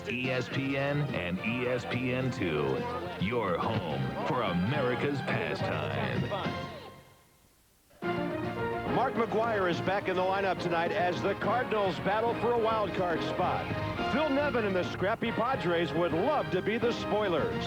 ESPN and ESPN2. Your home for America's pastime. Mark McGwire is back in the lineup tonight as the Cardinals battle for a wild card spot. Phil Nevin and the scrappy Padres would love to be the spoilers.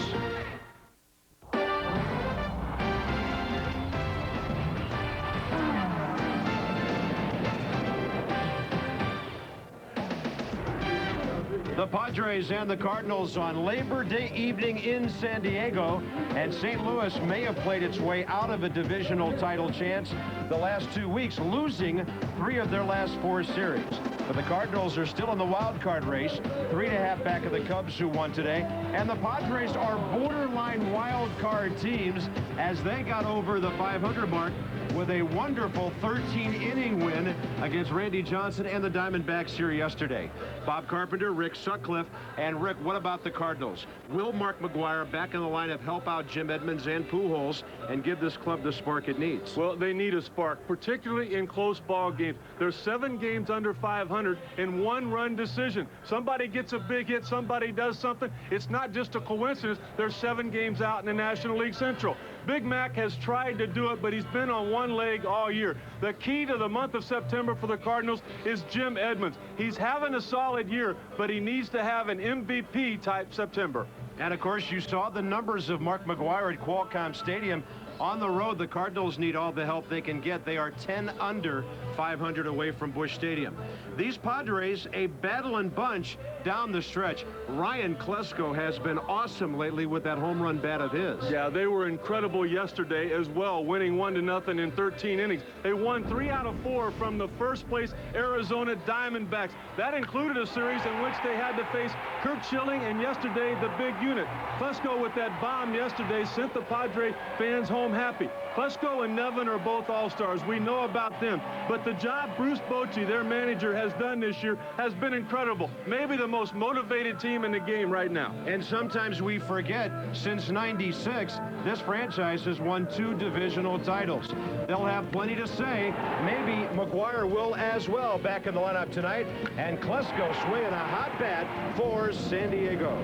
The Padres and the Cardinals on Labor Day evening in San Diego, and St. Louis may have played its way out of a divisional title chance the last 2 weeks, losing 3 of their last 4 series. But the Cardinals are still in the wild card race, 3.5 back of the Cubs, who won today, and the Padres are borderline wild card teams as they got over the 500 mark with a wonderful 13-inning win against Randy Johnson and the Diamondbacks here yesterday. Bob Carpenter, Rick Sutcliffe, and Rick, what about the Cardinals? Will Mark McGwire back in the lineup help out Jim Edmonds and Pujols and give this club the spark it needs? Well, they need a spark, particularly in close ball games. There's 7 games under 500 in 1-run decision. Somebody gets a big hit, somebody does something. It's not just a coincidence. There's 7 games out in the National League Central. Big Mac has tried to do it, but he's been on one leg all year. The key to the month of September for the Cardinals is Jim Edmonds. He's having a solid year, but he needs to have an MVP-type September. And, of course, you saw the numbers of Mark McGwire at Qualcomm Stadium. On the road, the Cardinals need all the help they can get. They are 10 under 500 away from Busch Stadium. These Padres, a battling bunch down the stretch. Ryan Klesko has been awesome lately with that home run bat of his. Yeah, they were incredible yesterday as well, winning 1-0 in 13 innings. They won 3 out of 4 from the first-place Arizona Diamondbacks. That included a series in which they had to face Kurt Schilling and yesterday the big unit. Klesko with that bomb yesterday sent the Padre fans home happy. Klesko and Nevin are both all-stars. We know about them. But the job Bruce Bochy, their manager, has done this year has been incredible. Maybe the most motivated team in the game right now. And sometimes we forget, since '96, this franchise has won 2 divisional titles. They'll have plenty to say. Maybe McGwire will as well back in the lineup tonight. And Klesko swinging a hot bat for San Diego.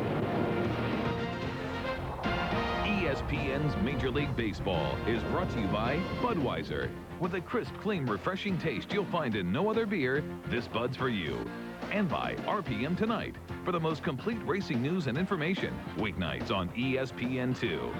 ESPN's Major League Baseball is brought to you by Budweiser. With a crisp, clean, refreshing taste you'll find in no other beer, this Bud's for you. And by RPM Tonight, for the most complete racing news and information, weeknights on ESPN2.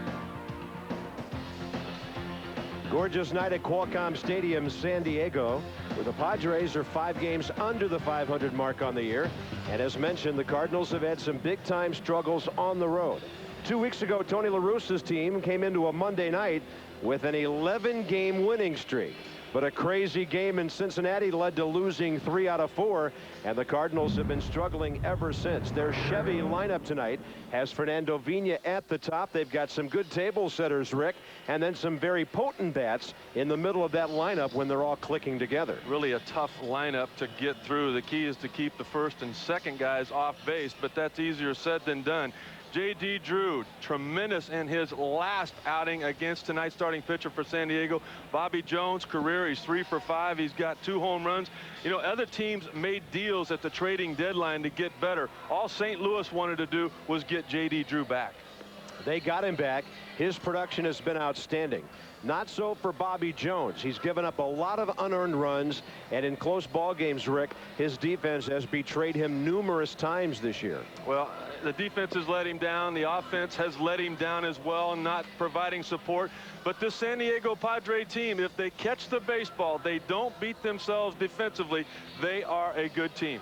Gorgeous night at Qualcomm Stadium, San Diego, where the Padres are 5 games under the 500 mark on the year. And as mentioned, the Cardinals have had some big-time struggles on the road. 2 weeks ago, Tony La Russa's team came into a Monday night with an 11-game winning streak. But a crazy game in Cincinnati led to losing 3 out of 4, and the Cardinals have been struggling ever since. Their Chevy lineup tonight has Fernando Vina at the top. They've got some good table setters, Rick, and then some very potent bats in the middle of that lineup when they're all clicking together. Really a tough lineup to get through. The key is to keep the first and second guys off base, but that's easier said than done. J.D. Drew, tremendous in his last outing against tonight's starting pitcher for San Diego. Bobby Jones, career, he's 3 for 5. He's got 2 home runs. You know, other teams made deals at the trading deadline to get better. All St. Louis wanted to do was get J.D. Drew back. They got him back. His production has been outstanding. Not so for Bobby Jones. He's given up a lot of unearned runs, and in close ball games, Rick, his defense has betrayed him numerous times this year. Well, the defense has let him down. The offense has let him down as well, not providing support. But this San Diego Padre team, if they catch the baseball, they don't beat themselves defensively, they are a good team.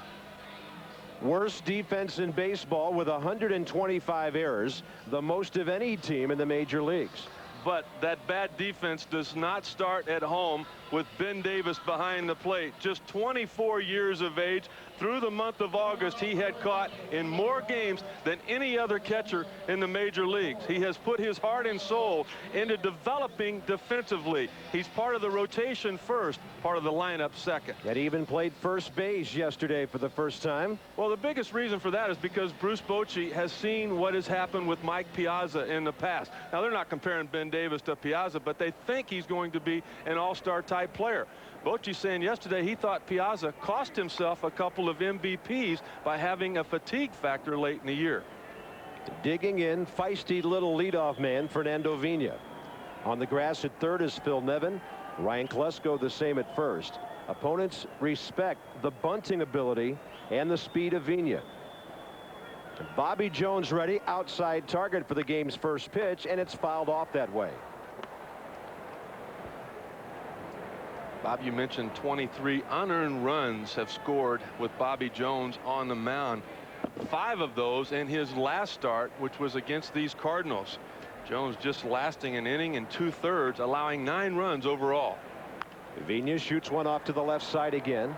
Worst defense in baseball with 125 errors, the most of any team in the major leagues. But that bad defense does not start at home with Ben Davis behind the plate. Just 24 years of age. Through the month of August, he had caught in more games than any other catcher in the major leagues. He has put his heart and soul into developing defensively. He's part of the rotation first, part of the lineup second. And even played first base yesterday for the first time. Well, the biggest reason for that is because Bruce Bochy has seen what has happened with Mike Piazza in the past. Now, they're not comparing Ben Davis to Piazza, but they think he's going to be an all-star type player. Bochy saying yesterday he thought Piazza cost himself a couple of MVPs by having a fatigue factor late in the year. Digging in, feisty little leadoff man Fernando Vina. On the grass at third is Phil Nevin. Ryan Klesko the same at first. Opponents respect the bunting ability and the speed of Vina. Bobby Jones ready, outside target for the game's first pitch, and it's fouled off that way. Bob, you mentioned 23 unearned runs have scored with Bobby Jones on the mound. 5 of those in his last start, which was against these Cardinals. Jones just lasting an inning and 2/3, allowing 9 runs overall. Vina shoots one off to the left side again.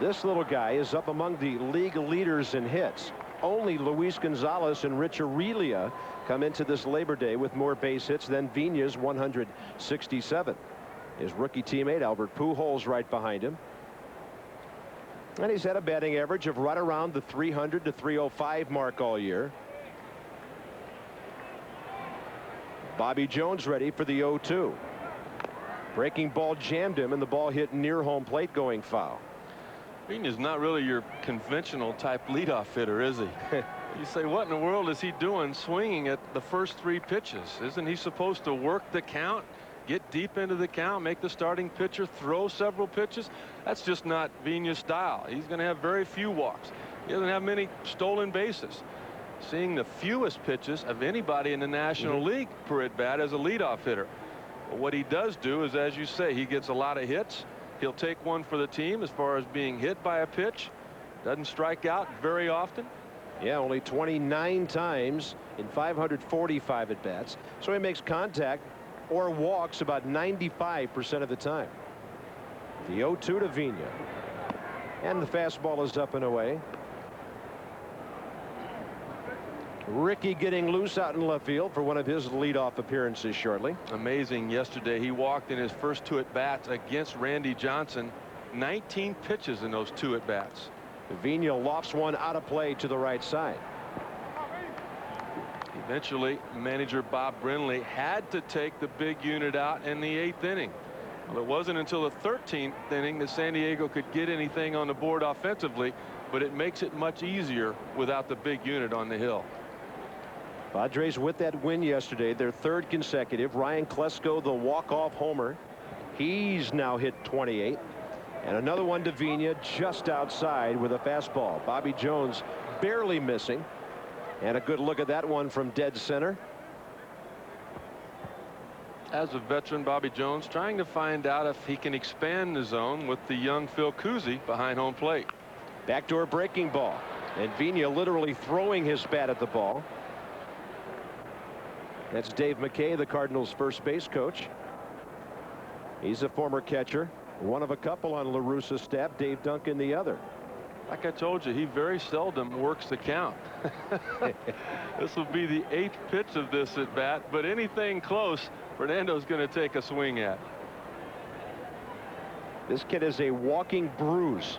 This little guy is up among the league leaders in hits. Only Luis Gonzalez and Rich Aurelia come into this Labor Day with more base hits than Vina's 167. His rookie teammate Albert Pujols right behind him. And he's had a batting average of right around the 300 to 305 mark all year. Bobby Jones ready for the 0-2. Breaking ball jammed him, and the ball hit near home plate, going foul. Vina's not really your conventional type leadoff hitter, is he? You say, what in the world is he doing swinging at the first 3 pitches? Isn't he supposed to work the count, get deep into the count, make the starting pitcher throw several pitches? That's just not Vina's style. He's going to have very few walks. He doesn't have many stolen bases. Seeing the fewest pitches of anybody in the National League per at bat as a leadoff hitter. But what he does do is, as you say, he gets a lot of hits. He'll take one for the team as far as being hit by a pitch. Doesn't strike out very often. Yeah, only 29 times in 545 at bats. So he makes contact or walks about 95% of the time. The 0-2 to Vina. And the fastball is up and away. Ricky getting loose out in left field for one of his leadoff appearances shortly. Amazing yesterday. He walked in his first 2 at bats against Randy Johnson. 19 pitches in those 2 at bats. Vina lofts one out of play to the right side. Eventually, manager Bob Brenly had to take the big unit out in the 8th inning. Well, it wasn't until the 13th inning that San Diego could get anything on the board offensively, but it makes it much easier without the big unit on the hill. Padres with that win yesterday, their 3rd consecutive. Ryan Klesko, the walk-off homer. He's now hit 28. And another one to Vina just outside with a fastball. Bobby Jones barely missing. And a good look at that one from dead center. As a veteran, Bobby Jones trying to find out if he can expand the zone with the young Phil Cousy behind home plate. Backdoor breaking ball. And Vina literally throwing his bat at the ball. That's Dave McKay, the Cardinals' first base coach. He's a former catcher. One of a couple on La Russa's staff. Dave Duncan the other. Like I told you, he very seldom works the count. This will be the 8th pitch of this at bat, but anything close, Fernando's going to take a swing at. This kid is a walking bruise.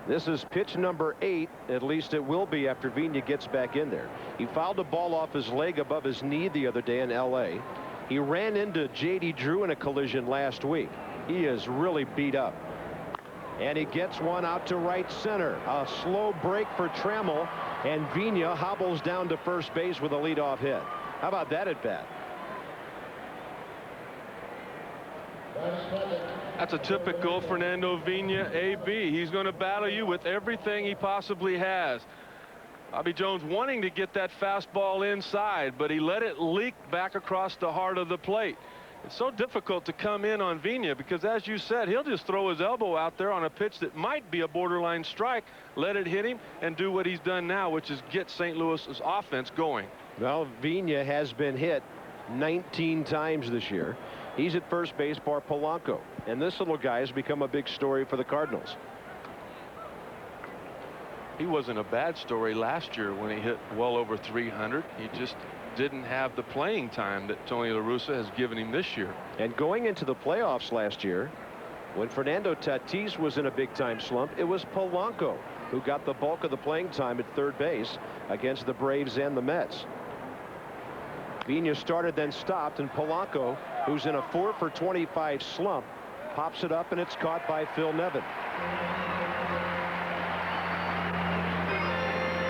This is pitch number 8. At least it will be after Vina gets back in there. He fouled a ball off his leg above his knee the other day in L.A. He ran into J.D. Drew in a collision last week. He is really beat up. And he gets one out to right center. A slow break for Trammell, and Vina hobbles down to first base with a leadoff hit. How about that at bat? That's a typical Fernando Vina AB. He's going to battle you with everything he possibly has. Bobby Jones wanting to get that fastball inside, but he let it leak back across the heart of the plate. It's so difficult to come in on Vina because, as you said, he'll just throw his elbow out there on a pitch that might be a borderline strike, let it hit him, and do what he's done now, which is get St. Louis's offense going. Well, Vina has been hit 19 times this year. He's at first base for Polanco, and this little guy has become a big story for the Cardinals. He wasn't a bad story last year when he hit well over 300. He just didn't have the playing time that Tony La Russa has given him this year. And going into the playoffs last year, when Fernando Tatis was in a big-time slump, it was Polanco who got the bulk of the playing time at third base against the Braves and the Mets. Vina started, then stopped, and Polanco, who's in a 4 for 25 slump, pops it up, and it's caught by Phil Nevin.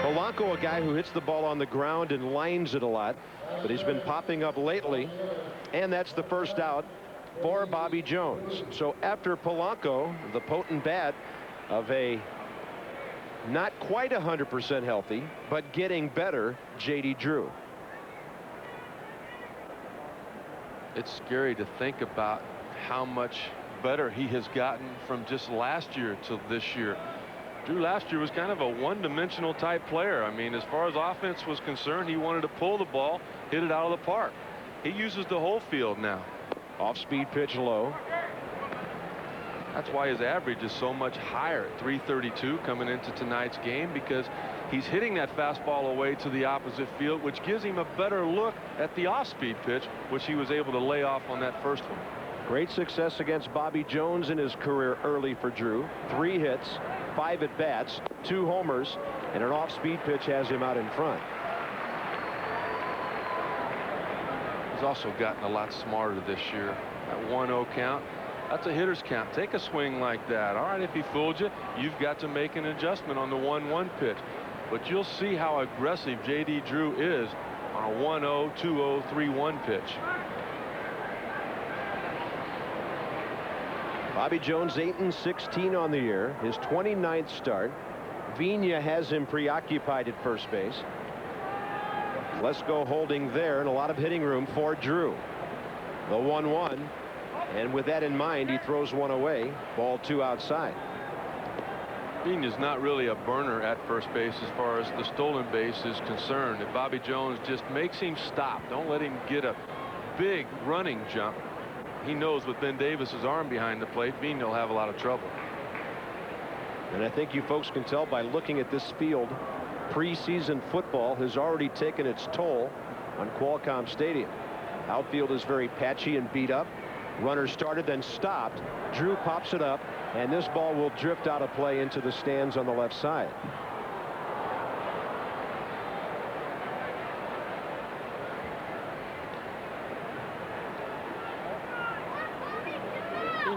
Polanco, a guy who hits the ball on the ground and lines it a lot, but he's been popping up lately, and that's the first out for Bobby Jones. So after Polanco, the potent bat of a not quite 100% healthy, but getting better, J.D. Drew. It's scary to think about how much better he has gotten from just last year to this year. Drew last year was kind of a one-dimensional type player. I mean, as far as offense was concerned, he wanted to pull the ball, hit it out of the park. He uses the whole field now. Off-speed pitch low. That's why his average is so much higher at 332 coming into tonight's game, because he's hitting that fastball away to the opposite field, which gives him a better look at the off-speed pitch, which he was able to lay off on that first one. Great success against Bobby Jones in his career early for Drew. 3 hits, 5 at-bats, 2 homers, and an off-speed pitch has him out in front. He's also gotten a lot smarter this year. That 1-0 count, that's a hitter's count. Take a swing like that. All right, if he fooled you, you've got to make an adjustment on the 1-1 pitch. But you'll see how aggressive J.D. Drew is on a 1-0, 2-0, 3-1 pitch. Bobby Jones 8-16 on the year, his 29th start. Vina has him preoccupied at first base. Lesko holding there, and a lot of hitting room for Drew. The 1-1, and with that in mind, he throws one away. Ball 2 outside. Vina's not really a burner at first base as far as the stolen base is concerned. If Bobby Jones just makes him stop, don't let him get a big running jump. He knows with Ben Davis's arm behind the plate, Vina will have a lot of trouble. And I think you folks can tell by looking at this field, preseason football has already taken its toll on Qualcomm Stadium. Outfield is very patchy and beat up. Runner started, then stopped. Drew pops it up, and this ball will drift out of play into the stands on the left side.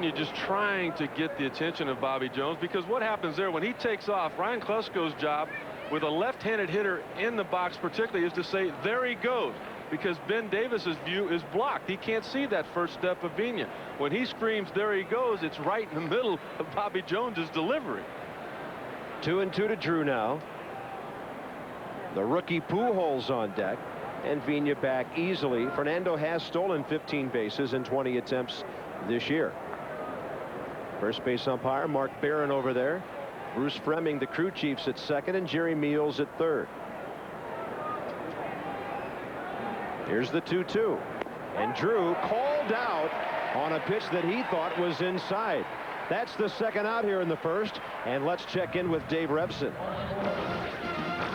You're just trying to get the attention of Bobby Jones, because what happens there when he takes off, Ryan Klesko's job with a left-handed hitter in the box particularly is to say, there he goes, because Ben Davis's view is blocked. He can't see that first step of Vina. When he screams, there he goes, it's right in the middle of Bobby Jones's delivery. 2-2 to Drew now. The rookie Pujols on deck, and Vina back easily. Fernando has stolen 15 bases in 20 attempts this year. First base umpire Mark Barron over there. Bruce Fremming, the crew chiefs, at second, and Jerry Meals at third. Here's the 2-2, and Drew called out on a pitch that he thought was inside. That's the second out here in the first, and let's check in with Dave Revson.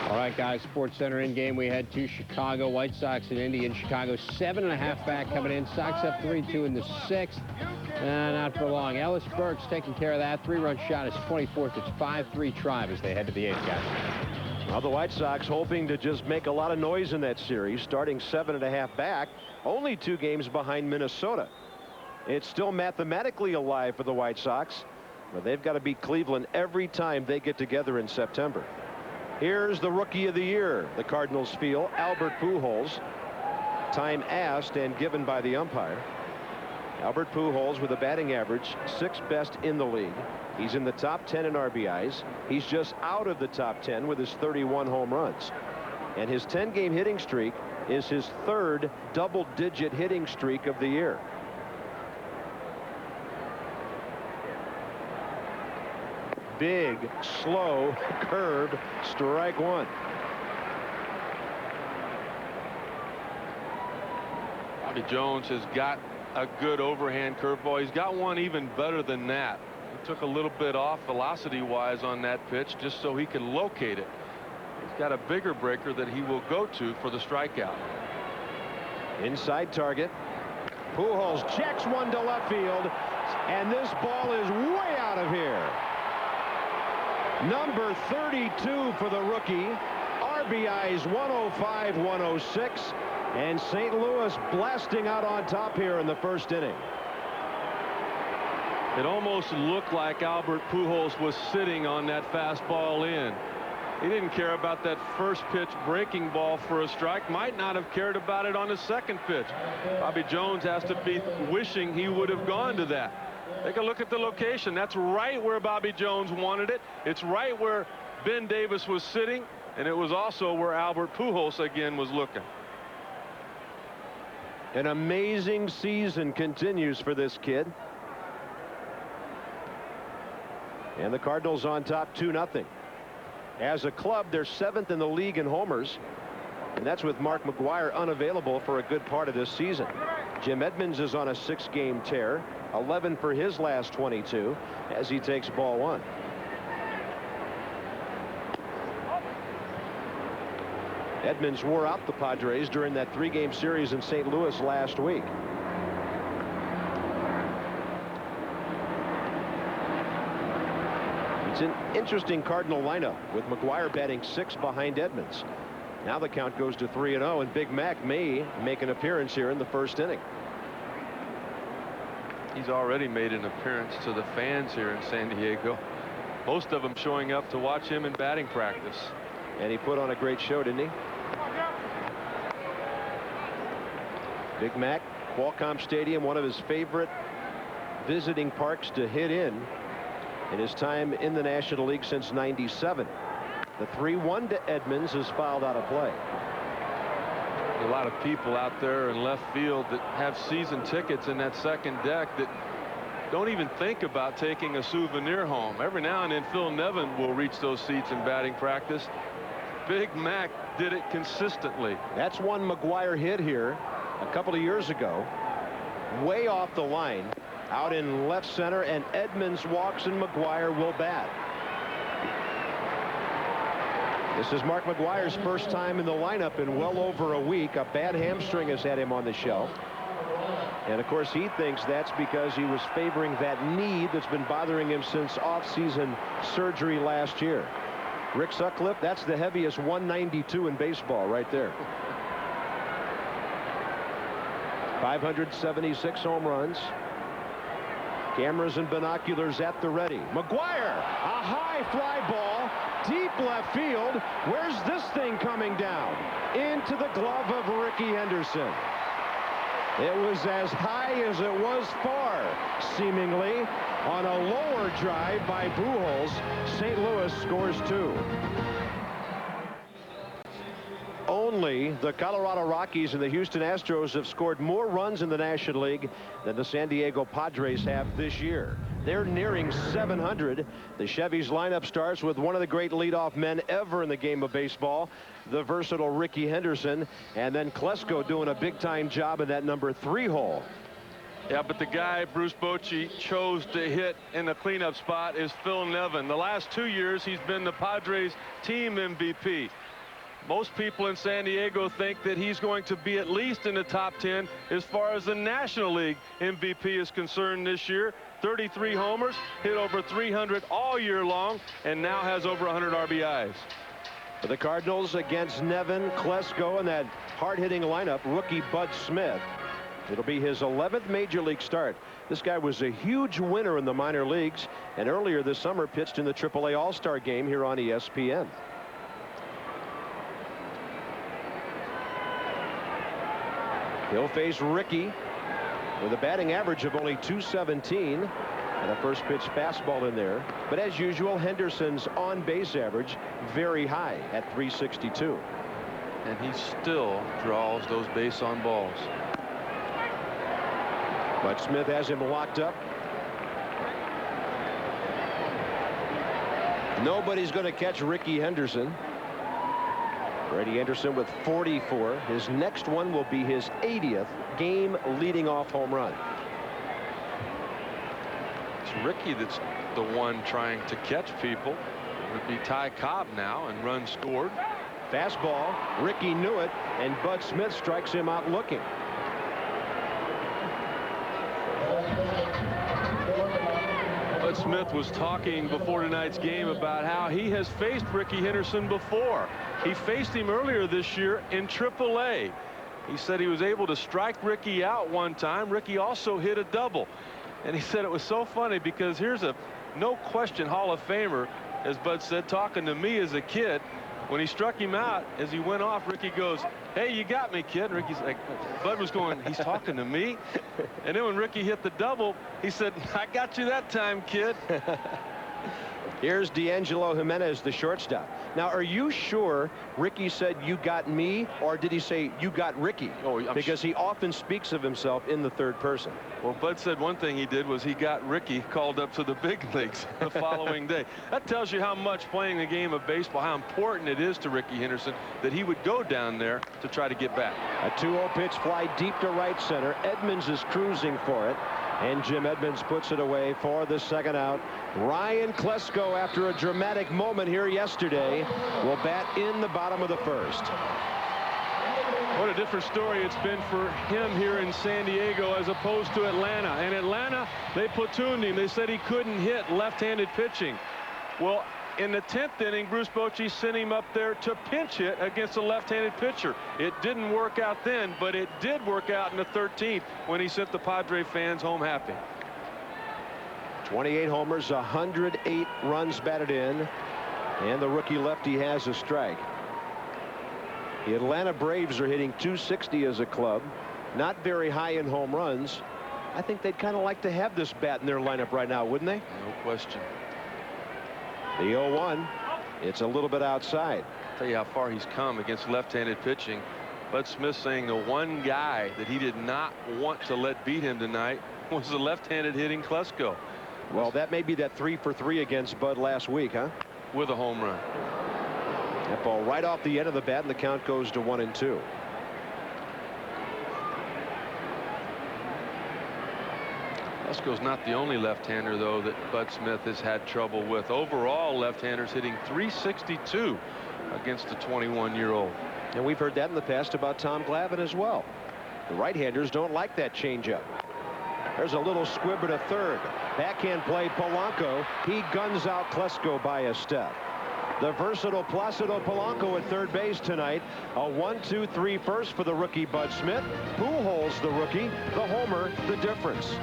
All right, guys, Sports Center in game. We had 2 Chicago White Sox and Indians. Chicago 7.5 back coming in. Sox up 3-2 in the 6th. Not for long. Ellis Burks taking care of that. 3-run shot is 24th. It's 5-3 Tribe as they head to the 8th, guys. Well, the White Sox hoping to just make a lot of noise in that series, starting 7.5 back, only 2 games behind Minnesota. It's still mathematically alive for the White Sox, but they've got to beat Cleveland every time they get together in September. Here's the Rookie of the Year. The Cardinals feel Albert Pujols. Time asked and given by the umpire. Albert Pujols with a batting average 6th best in the league. He's in the top 10 in RBIs. He's just out of the top 10 with his 31 home runs. And his 10-game hitting streak is his 3rd double-digit hitting streak of the year. Big, slow curve, strike 1. Bobby Jones has got a good overhand curveball. He's got one even better than that. He took a little bit off velocity-wise on that pitch just so he can locate it. He's got a bigger breaker that he will go to for the strikeout. Inside target. Pujols checks one to left field, and this ball is way out of here. Number 32 for the rookie. RBIs 105, 106, and St. Louis blasting out on top here in the first inning. It almost looked like Albert Pujols was sitting on that fastball in. He didn't care about that first pitch breaking ball for a strike. Might not have cared about it on the second pitch. Bobby Jones has to be wishing he would have gone to that. Take a look at the location. That's right where Bobby Jones wanted it. It's right where Ben Davis was sitting, and it was also where Albert Pujols again was looking. An amazing season continues for this kid. And the Cardinals on top 2-0. As a club, they're 7th in the league in homers, and that's with Mark McGwire unavailable for a good part of this season. Jim Edmonds is on a 6-game tear, 11 for his last 22 as he takes ball 1. Edmonds wore out the Padres during that 3-game series in St. Louis last week. It's an interesting Cardinal lineup with McGwire batting 6 behind Edmonds. Now the count goes to 3-0, and Big Mac may make an appearance here in the first inning. He's already made an appearance to the fans here in San Diego. Most of them showing up to watch him in batting practice. And he put on a great show, didn't he? Big Mac, Qualcomm Stadium, one of his favorite visiting parks to hit in his time in the National League since '97. The 3-1 to Edmonds is fouled out of play. A lot of people out there in left field that have season tickets in that second deck that don't even think about taking a souvenir home. Every now and then Phil Nevin will reach those seats in batting practice. Big Mac did it consistently. That's one McGwire hit here a couple of years ago, way off the line, out in left center, and Edmonds walks and McGwire will bat. This is Mark McGwire's first time in the lineup in well over a week. A bad hamstring has had him on the shelf. And of course he thinks that's because he was favoring that knee that's been bothering him since off-season surgery last year. Rick Sutcliffe, that's the heaviest 192 in baseball right there. 576 home runs. Cameras and binoculars at the ready. McGwire, a high fly ball, deep left field. Where's this thing coming down? Into the glove of Ricky Henderson. It was as high as it was far, seemingly. On a lower drive by Pujols, St. Louis scores 2. Only the Colorado Rockies and the Houston Astros have scored more runs in the National League than the San Diego Padres have this year. They're nearing 700. The Chevys lineup starts with one of the great leadoff men ever in the game of baseball, the versatile Ricky Henderson, and then Klesko doing a big-time job in that number 3 hole. Yeah, but the guy Bruce Bochy chose to hit in the cleanup spot is Phil Nevin. The last 2 years he's been the Padres team MVP. Most people in San Diego think that he's going to be at least in the top 10 as far as the National League MVP is concerned this year. 33 homers, hit over 300 all year long, and now has over 100 RBIs. For the Cardinals against Nevin, Klesko, and that hard-hitting lineup, rookie Bud Smith. It'll be his 11th major league start. This guy was a huge winner in the minor leagues, and earlier this summer pitched in the AAA All-Star game here on ESPN. He'll face Ricky with a batting average of only .217 and a first pitch fastball in there. But as usual, Henderson's on base average very high at .362. And he still draws those base on balls. But Smith has him locked up. Nobody's going to catch Ricky Henderson. Brady Anderson with 44. His next one will be his 80th game leading off home run. It's Ricky that's the one trying to catch people. It would be Ty Cobb now, and runs scored. Fastball. Ricky knew it, and Bud Smith strikes him out looking. Bud Smith was talking before tonight's game about how he has faced Ricky Henderson before. He faced him earlier this year in AAA. He said he was able to strike Ricky out one time. Ricky also hit a double. And he said it was so funny because here's a no question Hall of Famer, as Bud said, talking to me as a kid. When he struck him out, as he went off, Ricky goes, "Hey, you got me, kid." And Ricky's like, Bud was going, "He's talking to me?" And then when Ricky hit the double, he said, "I got you that time, kid." Here's D'Angelo Jimenez, the shortstop. Now, are you sure Ricky said "you got me," or did he say "you got Ricky"? Oh, because he often speaks of himself in the third person. Well, Bud said one thing he did was he got Ricky called up to the big leagues the following day. That tells you how much playing the game of baseball, how important it is to Ricky Henderson that he would go down there to try to get back. A 2-0 pitch fly deep to right center. Edmonds is cruising for it, and Jim Edmonds puts it away for the second out. Ryan Klesko, after a dramatic moment here yesterday, will bat in the bottom of the first. What a different story it's been for him here in San Diego as opposed to Atlanta. In Atlanta, they platooned him. They said he couldn't hit left-handed pitching. Well, in the 10th inning, Bruce Bochy sent him up there to pinch hit against a left-handed pitcher. It didn't work out then, but it did work out in the 13th when he sent the Padre fans home happy. 28 homers, 108 runs batted in, and the rookie lefty has a strike. The Atlanta Braves are hitting .260 as a club, not very high in home runs. I think they'd kind of like to have this bat in their lineup right now, wouldn't they? No question. The 0-1. It's a little bit outside. Tell you how far he's come against left-handed pitching. Bud Smith saying the one guy that he did not want to let beat him tonight was the left-handed hitting Klesko. Well, that may be that 3 for 3 against Bud last week, huh? With a home run. That ball right off the end of the bat, and the count goes to 1-2. Klesko's not the only left-hander, though, that Bud Smith has had trouble with. Overall, left-handers hitting .362 against the 21-year-old. And we've heard that in the past about Tom Glavine as well. The right-handers don't like that changeup. There's a little squibber to third. Backhand play, Polanco. He guns out Klesko by a step. The versatile Placido Polanco at third base tonight. A 1-2-3 first for the rookie Bud Smith. Pujols, the rookie, the homer, the difference.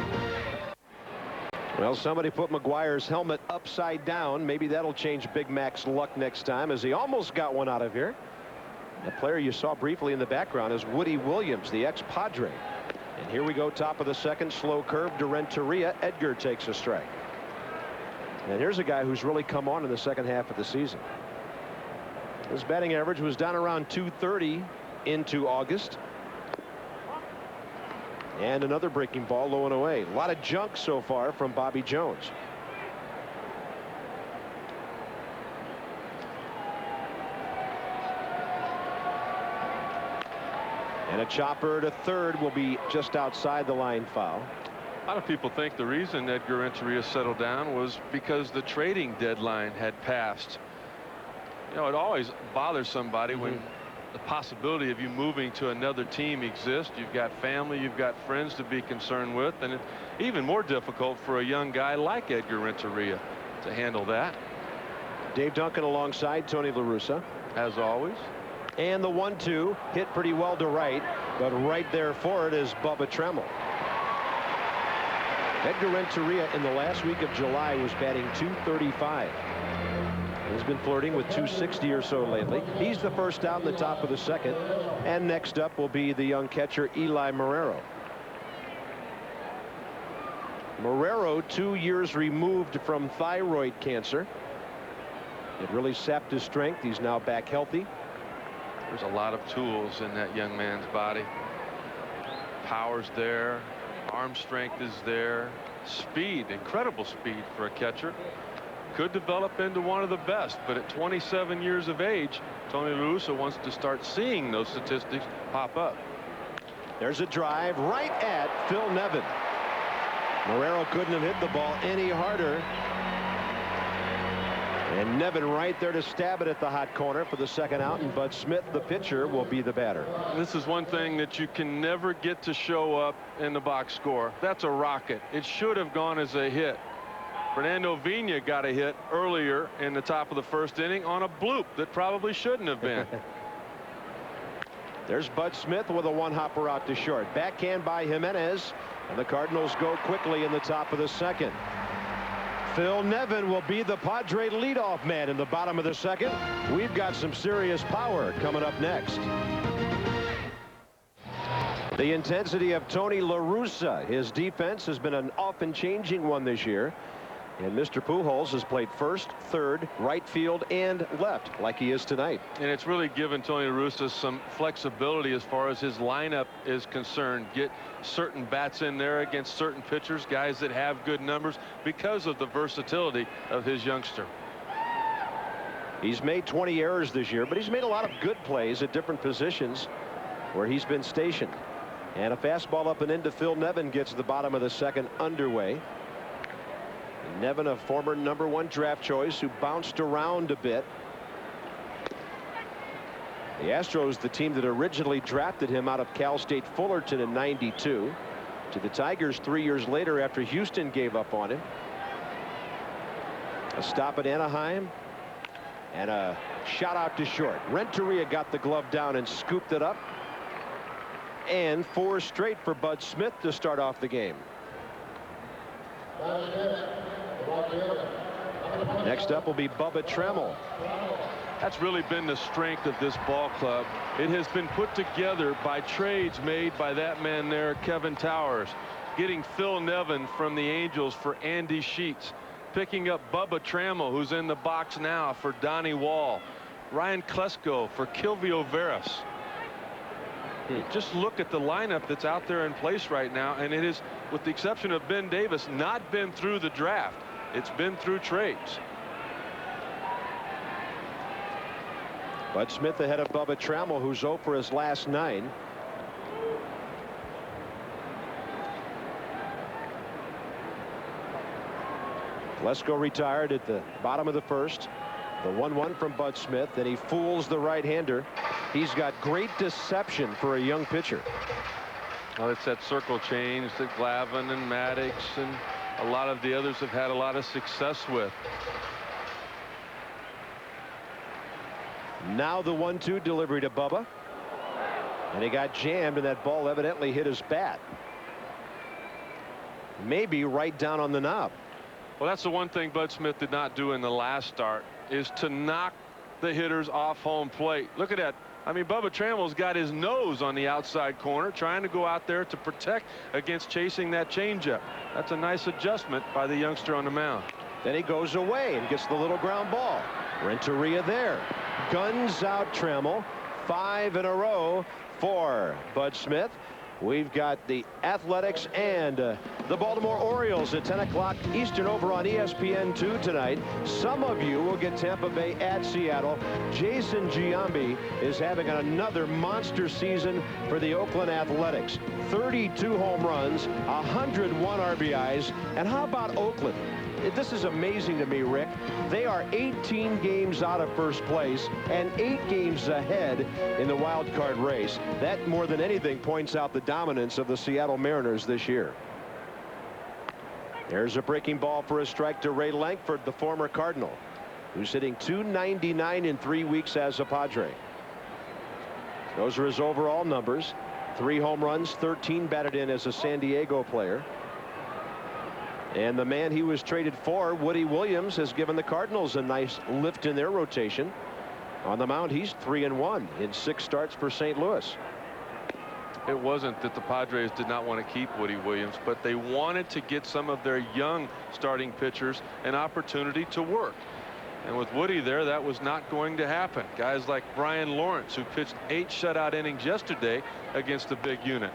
Well, somebody put McGwire's helmet upside down. Maybe that'll change Big Mac's luck next time, as he almost got one out of here. The player you saw briefly in the background is Woody Williams, the ex-Padre. And here we go, top of the second, slow curve to Renteria. Edgar takes a strike. And here's a guy who's really come on in the second half of the season. His batting average was down around .230 into August. And another breaking ball low and away. A lot of junk so far from Bobby Jones. And a chopper to third will be just outside the line foul. A lot of people think the reason Edgar Renteria settled down was because the trading deadline had passed. You know, it always bothers somebody when the possibility of you moving to another team exists. You've got family, you've got friends to be concerned with, and it's even more difficult for a young guy like Edgar Renteria to handle that. Dave Duncan alongside Tony La Russa. As always. And the 1-2 hit pretty well to right, but right there for it is Bubba Tremmel. Edgar Renteria in the last week of July was batting .235. He's been flirting with .260 or so lately. He's the first out in the top of the second. And next up will be the young catcher Eli Marrero. Marrero, 2 years removed from thyroid cancer. It really sapped his strength. He's now back healthy. There's a lot of tools in that young man's body. Power's there. Arm strength is there. Speed, incredible speed for a catcher. Could develop into one of the best, but at 27 years of age, Tony La Russa wants to start seeing those statistics pop up. There's a drive right at Phil Nevin. Marrero couldn't have hit the ball any harder. And Nevin right there to stab it at the hot corner for the second out, and Bud Smith, the pitcher, will be the batter. This is one thing that you can never get to show up in the box score. That's a rocket. It should have gone as a hit. Fernando Vina got a hit earlier in the top of the first inning on a bloop that probably shouldn't have been. There's Bud Smith with a one-hopper out to short. Backhand by Jimenez. And the Cardinals go quickly in the top of the second. Phil Nevin will be the Padre leadoff man in the bottom of the second. We've got some serious power coming up next. The intensity of Tony La Russa. His defense has been an often changing one this year. And Mr. Pujols has played first, third, right field, and left, like he is tonight. And it's really given Tony La Russa some flexibility as far as his lineup is concerned. Get certain bats in there against certain pitchers, guys that have good numbers, because of the versatility of his youngster. He's made 20 errors this year, but he's made a lot of good plays at different positions where he's been stationed. And a fastball up and into Phil Nevin gets the bottom of the second underway. Nevin, a former #1 draft choice who bounced around a bit. The Astros, the team that originally drafted him out of Cal State Fullerton in '92, to the Tigers 3 years later after Houston gave up on him. A stop at Anaheim and a shot out to short. Renteria got the glove down and scooped it up. And 4 straight for Bud Smith to start off the game. Next up will be Bubba Trammell. That's really been the strength of this ball club. It has been put together by trades made by that man there, Kevin Towers. Getting Phil Nevin from the Angels for Andy Sheets. Picking up Bubba Trammell, who's in the box now, for Donnie Wall. Ryan Klesko for Kilvio Veras. Just look at the lineup that's out there in place right now, and it is, with the exception of Ben Davis, not been through the draft. It's been through trades. Bud Smith ahead of Bubba Trammell, who's 0 for his last 9. Lesko retired at the bottom of the first. The 1-1 from Bud Smith, and he fools the right-hander. He's got great deception for a young pitcher. Well, it's that circle change that Glavine and Maddox and a lot of the others have had a lot of success with. Now the 1-2 delivery to Bubba. And he got jammed, and that ball evidently hit his bat. Maybe right down on the knob. Well, that's the one thing Bud Smith did not do in the last start, is to knock the hitters off home plate. Look at that. I mean, Bubba Trammell's got his nose on the outside corner, trying to go out there to protect against chasing that changeup. That's a nice adjustment by the youngster on the mound. Then he goes away and gets the little ground ball. Renteria there. Guns out Trammell. 5 in a row for Bud Smith. We've got the Athletics and the Baltimore Orioles at 10 o'clock Eastern over on ESPN2 tonight. Some of you will get Tampa Bay at Seattle. Jason Giambi is having another monster season for the Oakland Athletics. 32 home runs, 101 RBIs. And how about Oakland? This is amazing to me, Rick. They are 18 games out of first place and 8 games ahead in the wild card race. That, more than anything, points out the dominance of the Seattle Mariners this year. There's a breaking ball for a strike to Ray Lankford, the former Cardinal, who's hitting .299 in 3 weeks as a Padre. Those are his overall numbers. 3 home runs, 13 batted in as a San Diego player. And the man he was traded for, Woody Williams, has given the Cardinals a nice lift in their rotation. On the mound, he's 3-1 in 6 starts for St. Louis. It wasn't that the Padres did not want to keep Woody Williams, but they wanted to get some of their young starting pitchers an opportunity to work. And with Woody there, that was not going to happen. Guys like Brian Lawrence, who pitched 8 shutout innings yesterday against the big unit.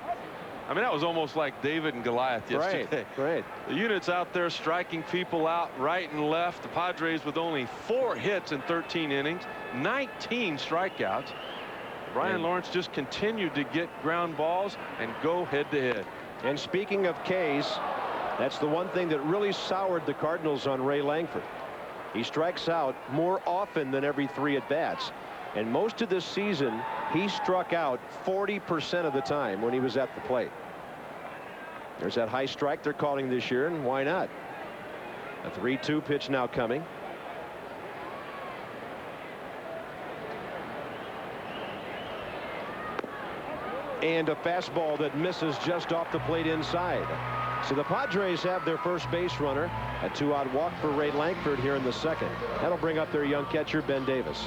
I mean, that was almost like David and Goliath yesterday. Right. The unit's out there striking people out right and left. The Padres with only 4 hits in 13 innings, 19 strikeouts. Brian Lawrence just continued to get ground balls and go head to head. And speaking of Ks, that's the one thing that really soured the Cardinals on Ray Lankford. He strikes out more often than every 3 at-bats. And most of this season, he struck out 40% of the time when he was at the plate. There's that high strike they're calling this year, and why not? A 3-2 pitch now coming. And a fastball that misses just off the plate inside. So the Padres have their first base runner. A 2-out walk for Ray Lankford here in the second. That'll bring up their young catcher, Ben Davis.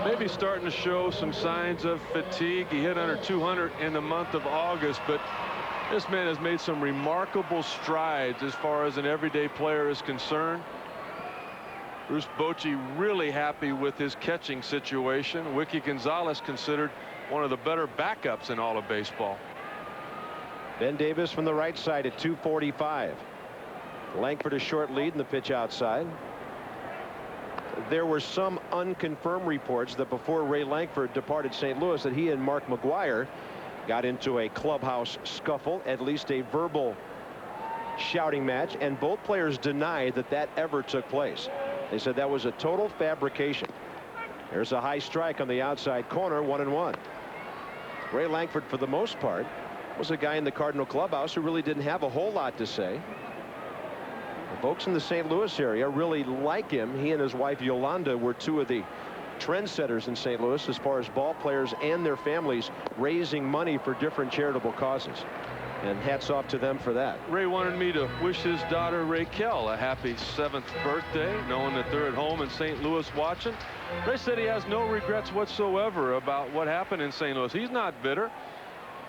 Maybe starting to show some signs of fatigue. He hit under 200 in the month of August, but this man has made some remarkable strides as far as an everyday player is concerned. Bruce Bochy really happy with his catching situation. Wiki Gonzalez considered one of the better backups in all of baseball. Ben Davis from the right side at 245. Lankford a short lead in the pitch outside. There were some unconfirmed reports that before Ray Lankford departed St. Louis that he and Mark McGwire got into a clubhouse scuffle, at least a verbal shouting match, and both players denied that that ever took place. They said that was a total fabrication. There's a high strike on the outside corner, 1-1. Ray Lankford, for the most part, was a guy in the Cardinal clubhouse who really didn't have a whole lot to say. The folks in the St. Louis area really like him. He and his wife Yolanda were two of the trendsetters in St. Louis as far as ball players and their families raising money for different charitable causes. And hats off to them for that. Ray wanted me to wish his daughter Raquel a happy 7th birthday, knowing that they're at home in St. Louis watching. Ray said he has no regrets whatsoever about what happened in St. Louis. He's not bitter.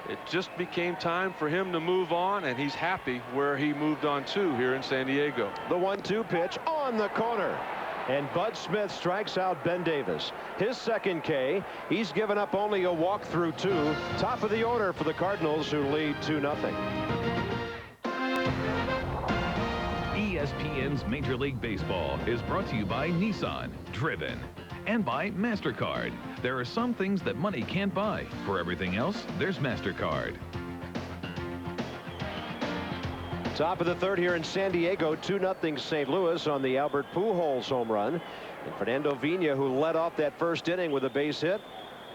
It just became time for him to move on, and he's happy where he moved on to here in San Diego. The 1-2 pitch on the corner. And Bud Smith strikes out Ben Davis. His second K. He's given up only a walk through 2. Top of the order for the Cardinals, who lead 2-0. ESPN's Major League Baseball is brought to you by Nissan, Driven, and by MasterCard. There are some things that money can't buy. For everything else, there's MasterCard. Top of the third here in San Diego, 2-0 St. Louis on the Albert Pujols home run. And Fernando Vina, who led off that first inning with a base hit,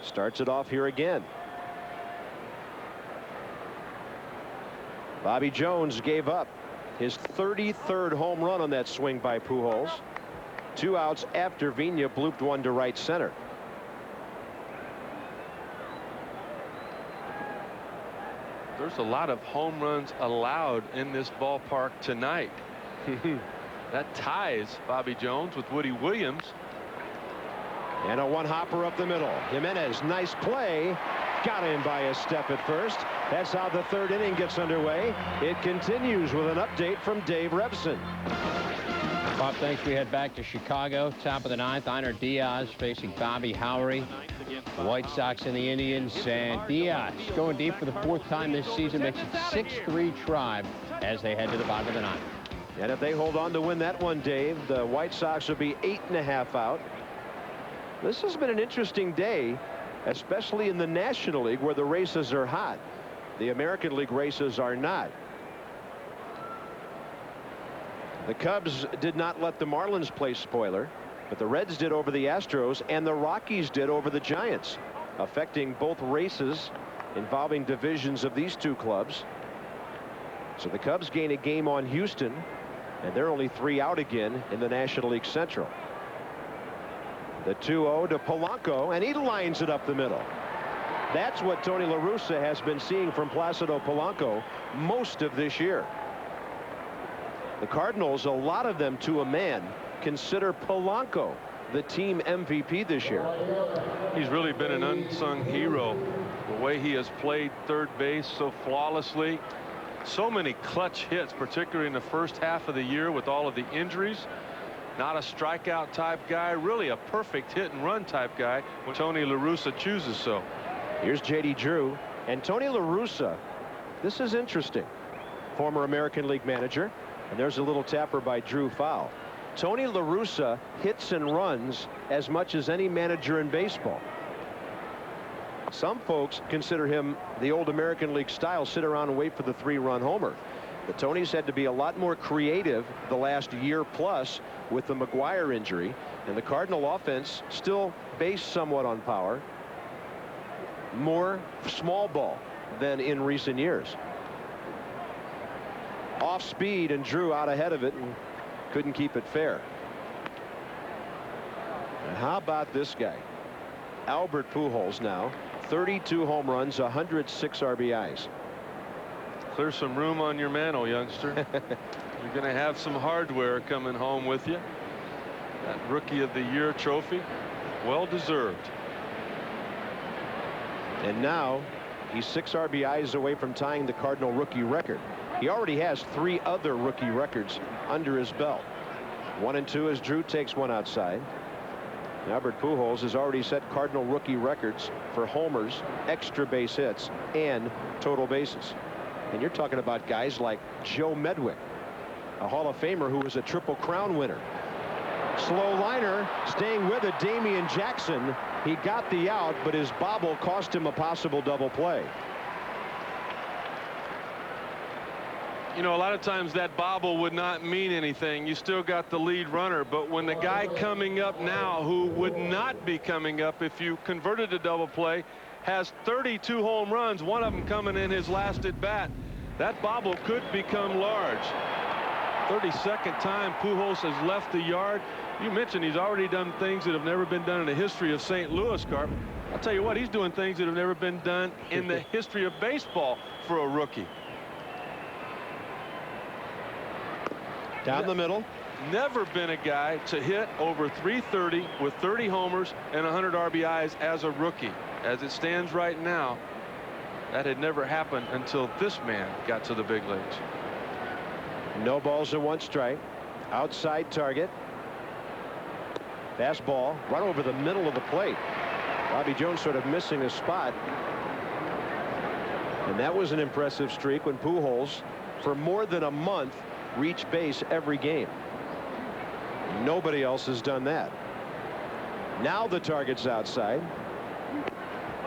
starts it off here again. Bobby Jones gave up his 33rd home run on that swing by Pujols. 2 outs after Vina blooped one to right center. There's a lot of home runs allowed in this ballpark tonight. That ties Bobby Jones with Woody Williams. And a one-hopper up the middle. Jimenez, nice play. Got him by a step at first. That's how the third inning gets underway. It continues with an update from Dave Revson. Bob, thanks. We head back to Chicago. Top of the 9th. Einer Diaz facing Bobby Howry. The White Sox and the Indians. And Diaz going deep for the 4th time this season. Makes it 6-3 Tribe as they head to the bottom of the 9th. And if they hold on to win that one, Dave, the White Sox will be 8.5 out. This has been an interesting day, especially in the National League where the races are hot. The American League races are not. The Cubs did not let the Marlins play spoiler, but the Reds did over the Astros, and the Rockies did over the Giants, affecting both races involving divisions of these two clubs. So the Cubs gain a game on Houston, and they're only 3 out again in the National League Central. The 2-0 to Polanco, and he lines it up the middle. That's what Tony La Russa has been seeing from Placido Polanco most of this year. The Cardinals, a lot of them to a man, consider Polanco the team MVP this year. He's really been an unsung hero. The way he has played third base so flawlessly. So many clutch hits, particularly in the first half of the year with all of the injuries. Not a strikeout type guy, really a perfect hit and run type guy when Tony La Russa chooses so. Here's J.D. Drew, and Tony La Russa, this is interesting. Former American League manager, and there's a little tapper by Drew foul. Tony La Russa hits and runs as much as any manager in baseball. Some folks consider him the old American League style, sit around and wait for the 3-run homer. But Tony's had to be a lot more creative the last year plus with the McGwire injury, and the Cardinal offense still based somewhat on power, more small ball than in recent years. Off speed, and Drew out ahead of it and couldn't keep it fair. And how about this guy, Albert Pujols, now 32 home runs, 106 RBIs. Clear some room on your mantle, youngster. You're going to have some hardware coming home with you. That Rookie of the Year trophy, well deserved. And now he's 6 RBIs away from tying the Cardinal rookie record. He already has 3 other rookie records under his belt. 1 and 2 as Drew takes one outside. Albert Pujols has already set Cardinal rookie records for homers, extra base hits, and total bases. And you're talking about guys like Joe Medwick, a Hall of Famer who was a Triple Crown winner. Slow liner, staying with it, Damian Jackson. He got the out, but his bobble cost him a possible double play. You know, a lot of times that bobble would not mean anything. You still got the lead runner, but when the guy coming up now, who would not be coming up if you converted to double play, has 32 home runs, one of them coming in his last at bat, that bobble could become large. 32nd time Pujols has left the yard. You mentioned he's already done things that have never been done in the history of St. Louis, Carp. I'll tell you what, he's doing things that have never been done in the history of baseball for a rookie. Down the middle. Never been a guy to hit over 330 with 30 homers and 100 RBIs as a rookie. As it stands right now, that had never happened until this man got to the big leagues. No balls and 1 strike. Outside target. Fastball right over the middle of the plate. Bobby Jones sort of missing his spot. And that was an impressive streak when Pujols, for more than a month, reached base every game. Nobody else has done that. Now the target's outside.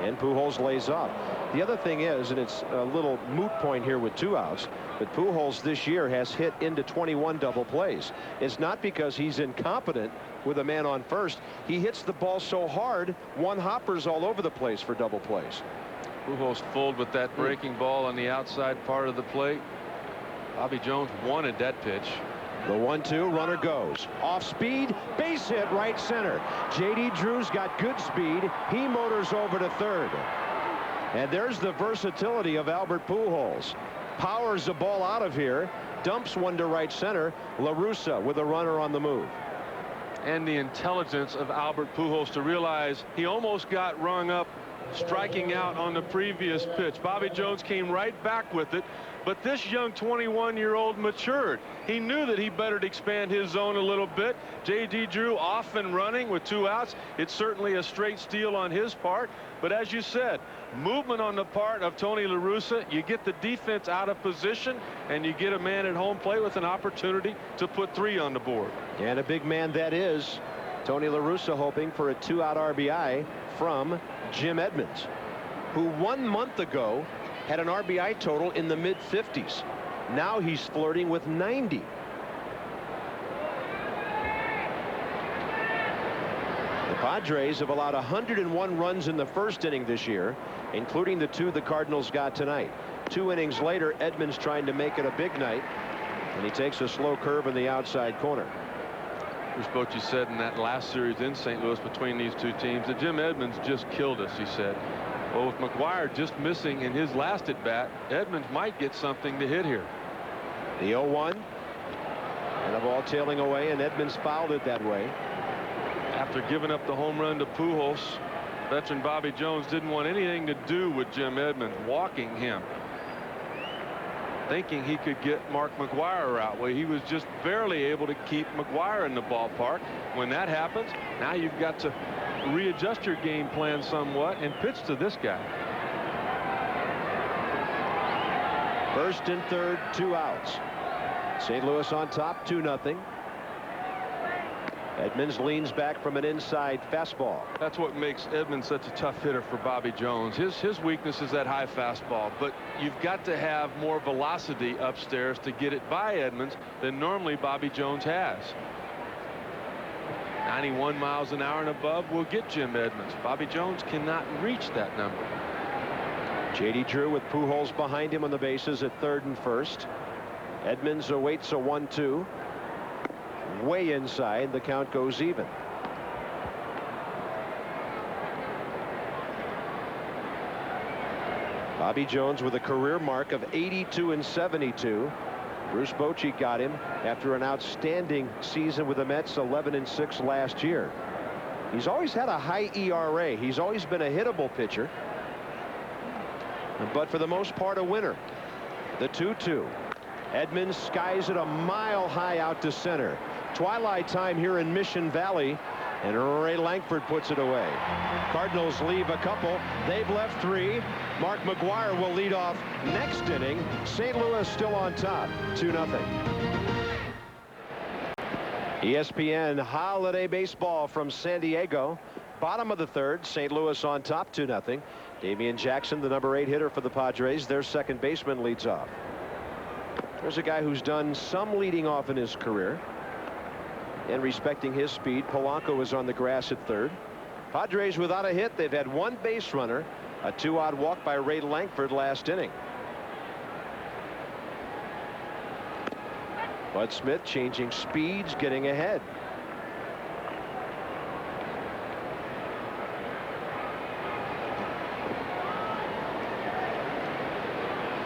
And Pujols lays off. The other thing is, and it's a little moot point here with 2 outs, but Pujols this year has hit into 21 double plays. It's not because he's incompetent with a man on first. He hits the ball so hard, 1-hoppers all over the place for double plays. Pujols fooled with that breaking ball on the outside part of the plate. Bobby Jones wanted that pitch. The 1-2, runner goes off speed, base hit right center. J.D. Drew's got good speed. He motors over to third. And there's the versatility of Albert Pujols. Powers the ball out of here, dumps one to right center. La Russa with a runner on the move. And the intelligence of Albert Pujols to realize he almost got rung up striking out on the previous pitch. Bobby Jones came right back with it. But this young 21-year-old matured. He knew that he better expand his zone a little bit. J.D. Drew off and running with 2 outs. It's certainly a straight steal on his part. But as you said, movement on the part of Tony La Russa. You get the defense out of position, and you get a man at home plate with an opportunity to put 3 on the board. And a big man that is. Tony La Russa hoping for a 2-out RBI from Jim Edmonds, who 1 month ago had an RBI total in the mid-50s. Now he's flirting with 90. The Padres have allowed 101 runs in the first inning this year, including the 2 the Cardinals got tonight. 2 innings later, Edmonds trying to make it a big night, and he takes a slow curve in the outside corner. Bruce Bochy said in that last series in St. Louis between these 2 teams that Jim Edmonds just killed us, he said. Well, with McGwire just missing in his last at bat, Edmonds might get something to hit here. The 0-1, and the ball tailing away, and Edmonds fouled it that way. After giving up the home run to Pujols, veteran Bobby Jones didn't want anything to do with Jim Edmonds, walking him, thinking he could get Mark McGwire out. Well, he was just barely able to keep McGwire in the ballpark. When that happens, now you've got to readjust your game plan somewhat and pitch to this guy. First and third, 2 outs. St. Louis on top, 2-0. Edmonds leans back from an inside fastball. That's what makes Edmonds such a tough hitter for Bobby Jones. His weakness is that high fastball, but you've got to have more velocity upstairs to get it by Edmonds than normally Bobby Jones has. 91 miles an hour and above will get Jim Edmonds. Bobby Jones cannot reach that number. J.D. Drew with Pujols behind him on the bases at third and first. Edmonds awaits a 1-2. Way inside, the count goes even. Bobby Jones with a career mark of 82 and 72. Bruce Bochy got him after an outstanding season with the Mets, 11 and 6 last year. He's always had a high ERA. He's always been a hittable pitcher, but for the most part a winner. The 2-2. Edmonds skies it a mile high out to center. Twilight time here in Mission Valley, and Ray Langford puts it away. Cardinals leave a couple. They've left 3. Mark McGwire will lead off next inning. St. Louis still on top, 2-0. ESPN Holiday Baseball from San Diego. Bottom of the 3rd. St. Louis on top, 2-0. Damian Jackson, the number 8 hitter for the Padres, their second baseman, leads off. There's a guy who's done some leading off in his career. And respecting his speed, Polanco is on the grass at 3rd. Padres without a hit. They've had 1 base runner. A 2-out walk by Ray Langford last inning. Bud Smith changing speeds, getting ahead.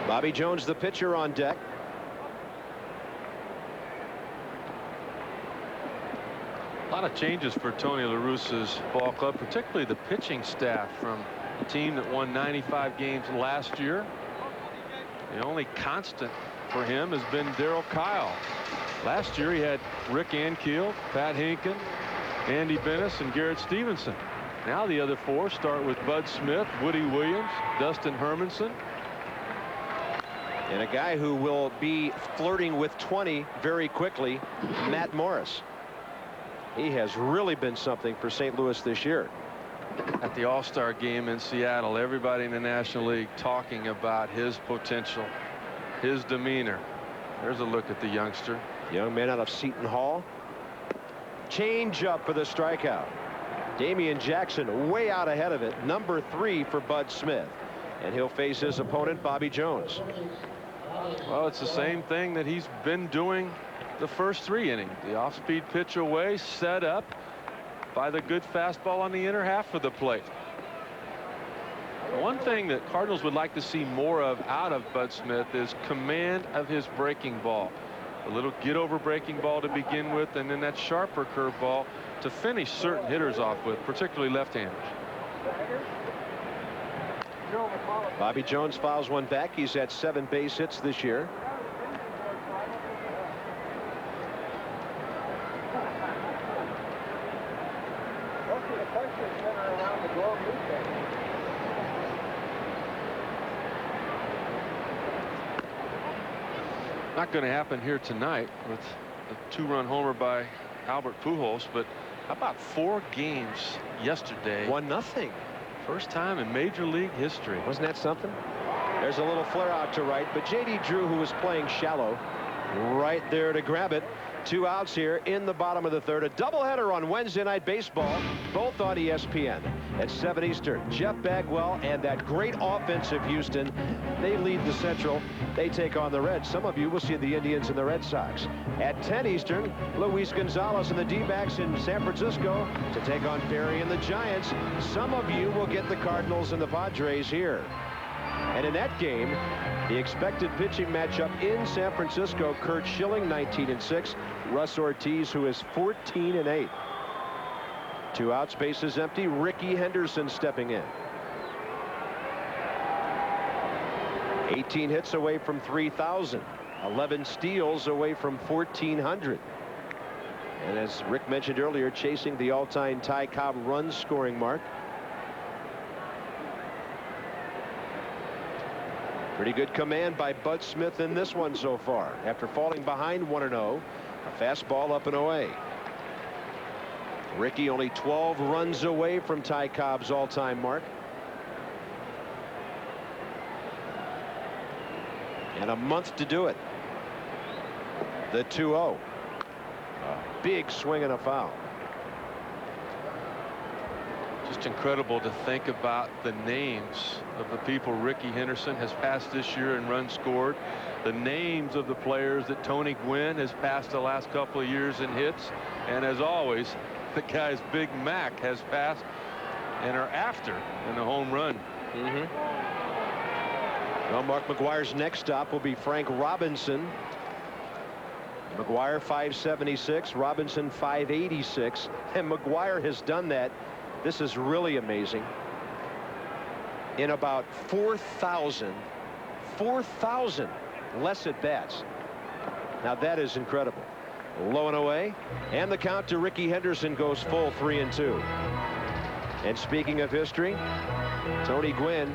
Bobby Jones, the pitcher, on deck. A lot of changes for Tony La Russa's ball club, particularly the pitching staff from a team that won 95 games last year. The only constant for him has been Darryl Kyle. Last year he had Rick Ankiel, Pat Hinken, Andy Bennis, and Garrett Stevenson. Now the other 4 start with Bud Smith, Woody Williams, Dustin Hermanson. And a guy who will be flirting with 20 very quickly, Matt Morris. He has really been something for St. Louis this year. At the All-Star game in Seattle, everybody in the National League talking about his potential, his demeanor. There's a look at the youngster. Young man out of Seton Hall. Change up for the strikeout. Damian Jackson way out ahead of it. Number 3 for Bud Smith. And he'll face his opponent, Bobby Jones. Well, it's the same thing that he's been doing the first 3 innings. The off-speed pitch away, set up by the good fastball on the inner half of the plate. One thing that Cardinals would like to see more of out of Bud Smith is command of his breaking ball. A little get-over breaking ball to begin with, and then that sharper curveball to finish certain hitters off with, particularly left-handers. Bobby Jones fouls one back. He's had 7 base hits this year. Not going to happen here tonight with a 2-run homer by Albert Pujols, but how about 4 games yesterday? 1-0. First time in Major League history. Wasn't that something? There's a little flare out to right, but J.D. Drew, who was playing shallow, right there to grab it. 2 outs here in the bottom of the 3rd. A doubleheader on Wednesday Night Baseball, both on ESPN at 7 Eastern. Jeff Bagwell and that great offensive Houston, they lead the Central. They take on the Reds. Some of you will see the Indians and the Red Sox. At 10 Eastern, Luis Gonzalez and the D-backs in San Francisco to take on Perry and the Giants. Some of you will get the Cardinals and the Padres here. And in that game, the expected pitching matchup in San Francisco, Curt Schilling, 19 and 6. Russ Ortiz, who is 14 and 8. 2 outs, bases empty. Ricky Henderson stepping in. 18 hits away from 3,000. 11 steals away from 1,400. And as Rick mentioned earlier, chasing the all-time Ty Cobb run scoring mark. Pretty good command by Bud Smith in this one so far. After falling behind 1-0, a fastball up and away. Ricky only 12 runs away from Ty Cobb's all-time mark. And a month to do it. The 2-0. A big swing and a foul. Just incredible to think about the names of the people Ricky Henderson has passed this year in runs scored. The names of the players that Tony Gwynn has passed the last couple of years in hits. And as always, the guys Big Mac has passed and are after in the home run. Well, Mark McGwire's next stop will be Frank Robinson. McGwire 576, Robinson 586, and McGwire has done that. This is really amazing. In about 4,000 less at bats. Now that is incredible. Low and away, and the count to Ricky Henderson goes full 3-2. And speaking of history, Tony Gwynn.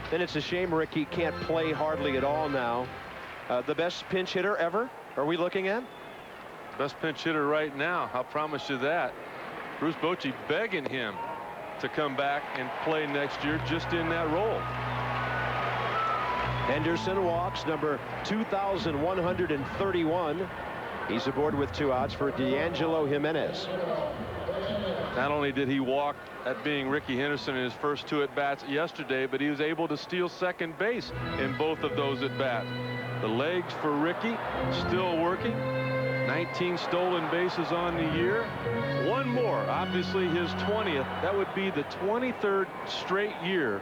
Then it's a shame Ricky can't play hardly at all now. The best pinch hitter ever, are we looking at? Best pinch hitter right now, I'll promise you that. Bruce Bochy begging him to come back and play next year just in that role. Henderson walks, number 2,131. He's aboard with 2 outs for D'Angelo Jimenez. Not only did he walk at being Ricky Henderson in his first 2 at-bats yesterday, but he was able to steal second base in both of those at-bats. The legs for Ricky still working. 19 stolen bases on the year. 1 more, obviously his 20th. That would be the 23rd straight year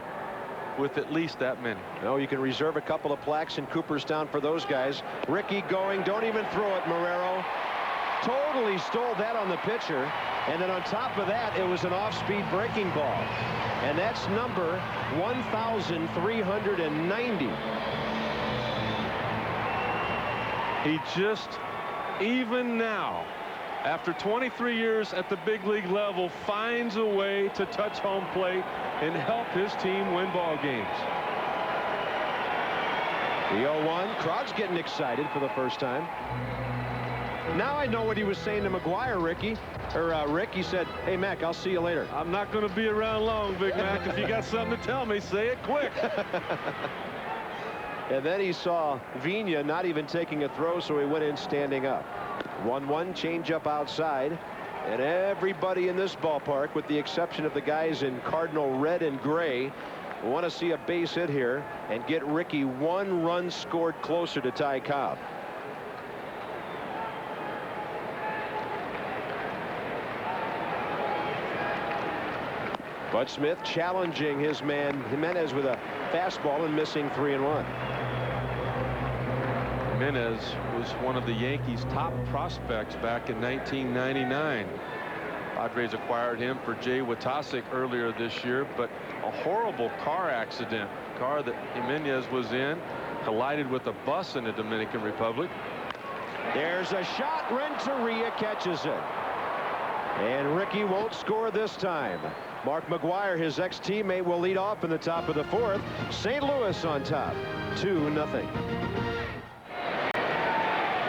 with at least that many. No, you can reserve a couple of plaques in Cooperstown for those guys. Ricky going, don't even throw it, Marrero. Totally stole that on the pitcher. And then on top of that, it was an off-speed breaking ball. And that's number 1,390. He just, even now, after 23 years at the big league level, finds a way to touch home plate and help his team win ball games. The 0-1. Crowd's getting excited for the first time. Now I know what he was saying to McGwire, Ricky. Rick, he said, hey, Mac, I'll see you later. I'm not going to be around long, Big Mac. If you got something to tell me, say it quick. And then he saw Vigna not even taking a throw, so he went in standing up. 1-1, changeup outside. And everybody in this ballpark, with the exception of the guys in Cardinal red and gray, want to see a base hit here and get Ricky 1 run scored closer to Ty Cobb. Bud Smith challenging his man Jimenez with a fastball and missing 3-1. Jimenez was one of the Yankees' top prospects back in 1999. Padres acquired him for Jay Watasek earlier this year, but a horrible car accident. The car that Jimenez was in collided with a bus in the Dominican Republic. There's a shot. Renteria catches it. And Ricky won't score this time. Mark McGwire, his ex-teammate, will lead off in the top of the 4th. St. Louis on top, 2-0.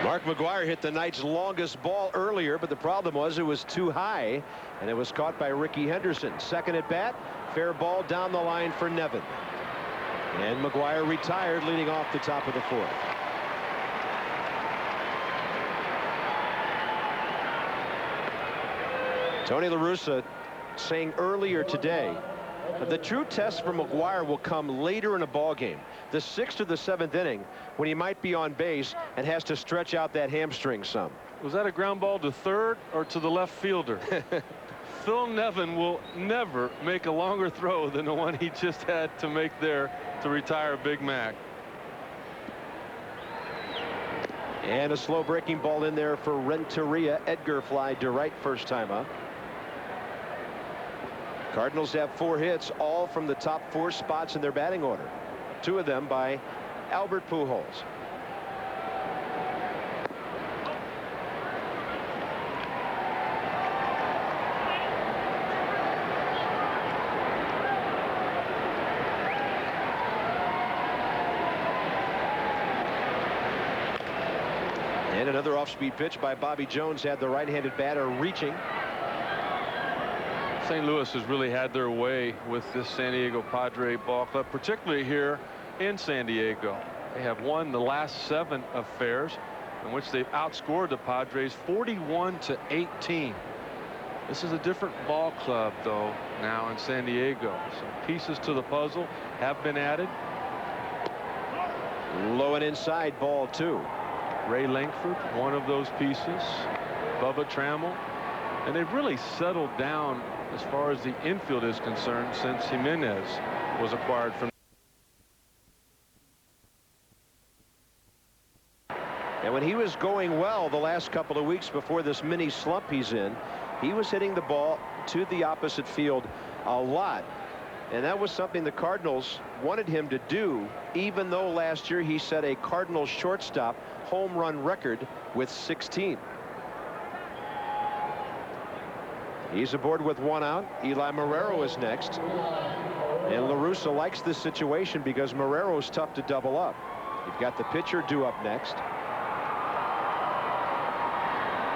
Mark McGwire hit the night's longest ball earlier, but the problem was it was too high, and it was caught by Ricky Henderson. Second at bat, fair ball down the line for Nevin. And McGwire retired, leading off the top of the 4th. Tony La Russa saying earlier today the true test for McGwire will come later in a ball game, the 6th or the 7th inning, when he might be on base and has to stretch out that hamstring some. Was that a ground ball to third or to the left fielder? Phil Nevin will never make a longer throw than the one he just had to make there to retire Big Mac. And a slow breaking ball in there for Renteria. Edgar fly to right first time up. Cardinals have 4 hits, all from the top 4 spots in their batting order. 2 of them by Albert Pujols. And another off-speed pitch by Bobby Jones had the right-handed batter reaching. St. Louis has really had their way with this San Diego Padre ball club, particularly here in San Diego. They have won the last 7 affairs in which they've outscored the Padres 41-18. This is a different ball club, though, now in San Diego. Some pieces to the puzzle have been added. Low and inside, ball 2. Ray Langford, one of those pieces. Bubba Trammell. And they've really settled down as far as the infield is concerned since Jimenez was acquired from was going well the last couple of weeks before this mini slump he's in. He was hitting the ball to the opposite field a lot. And that was something the Cardinals wanted him to do, even though last year he set a Cardinals shortstop home run record with 16. He's aboard with 1 out. Eli Marrero is next. And La Russa likes this situation because Marrero's tough to double up. You've got the pitcher due up next.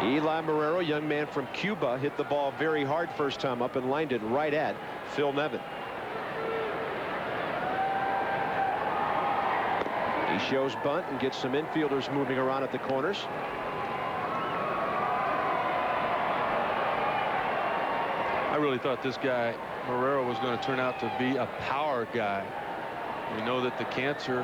Eli Marrero, young man from Cuba, hit the ball very hard first time up and lined it right at Phil Nevin. He shows bunt and gets some infielders moving around at the corners. I really thought this guy Marrero was going to turn out to be a power guy. We know that the cancer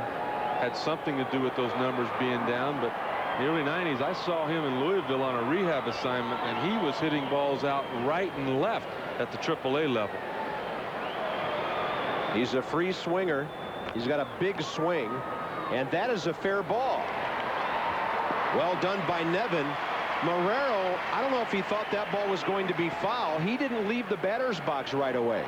had something to do with those numbers being down, but in the early 90s I saw him in Louisville on a rehab assignment, and he was hitting balls out right and left at the AAA level. He's a free swinger. He's got a big swing, and that is a fair ball. Well done by Nevin. Marrero, I don't know if he thought that ball was going to be foul. He didn't leave the batter's box right away.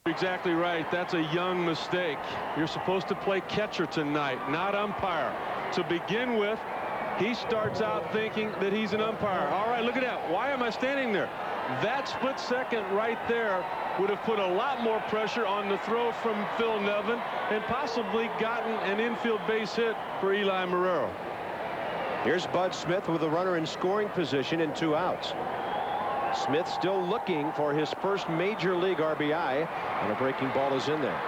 Exactly right. That's a young mistake. You're supposed to play catcher tonight, not umpire. To begin with, he starts out thinking that he's an umpire. All right, look at that. Why am I standing there? That split second right there would have put a lot more pressure on the throw from Phil Nevin and possibly gotten an infield base hit for Eli Marrero. Here's Bud Smith with a runner in scoring position and 2 outs. Smith still looking for his first major league RBI, and a breaking ball is in there.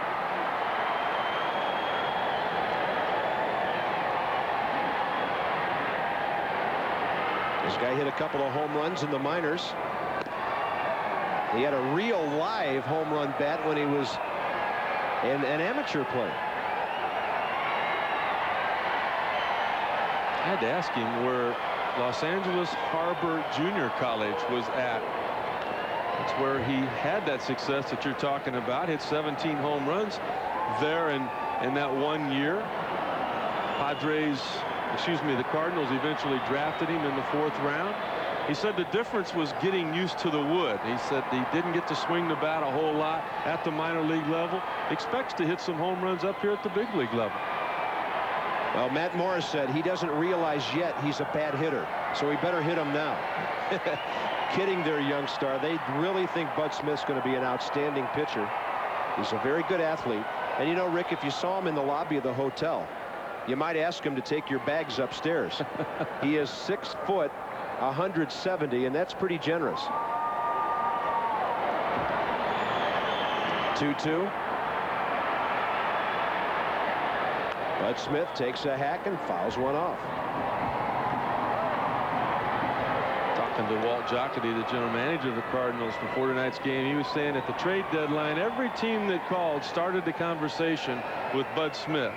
This guy hit a couple of home runs in the minors. He had a real live home run bat when he was an amateur player. I had to ask him where Los Angeles Harbor Junior College was at. That's where he had that success that you're talking about. Hit 17 home runs there in that 1 year. The Cardinals eventually drafted him in the 4th round. He said the difference was getting used to the wood. He said he didn't get to swing the bat a whole lot at the minor league level. Expects to hit some home runs up here at the big league level. Well, Matt Morris said he doesn't realize yet he's a bad hitter, so he better hit him now. Kidding their young star. They really think Bud Smith's going to be an outstanding pitcher. He's a very good athlete. And you know, Rick, if you saw him in the lobby of the hotel, you might ask him to take your bags upstairs. He is 6 foot, 170, and that's pretty generous. 2-2. Bud Smith takes a hack and fouls one off. Talking to Walt Jocketty, the general manager of the Cardinals, before tonight's game, he was saying at the trade deadline, every team that called started the conversation with Bud Smith.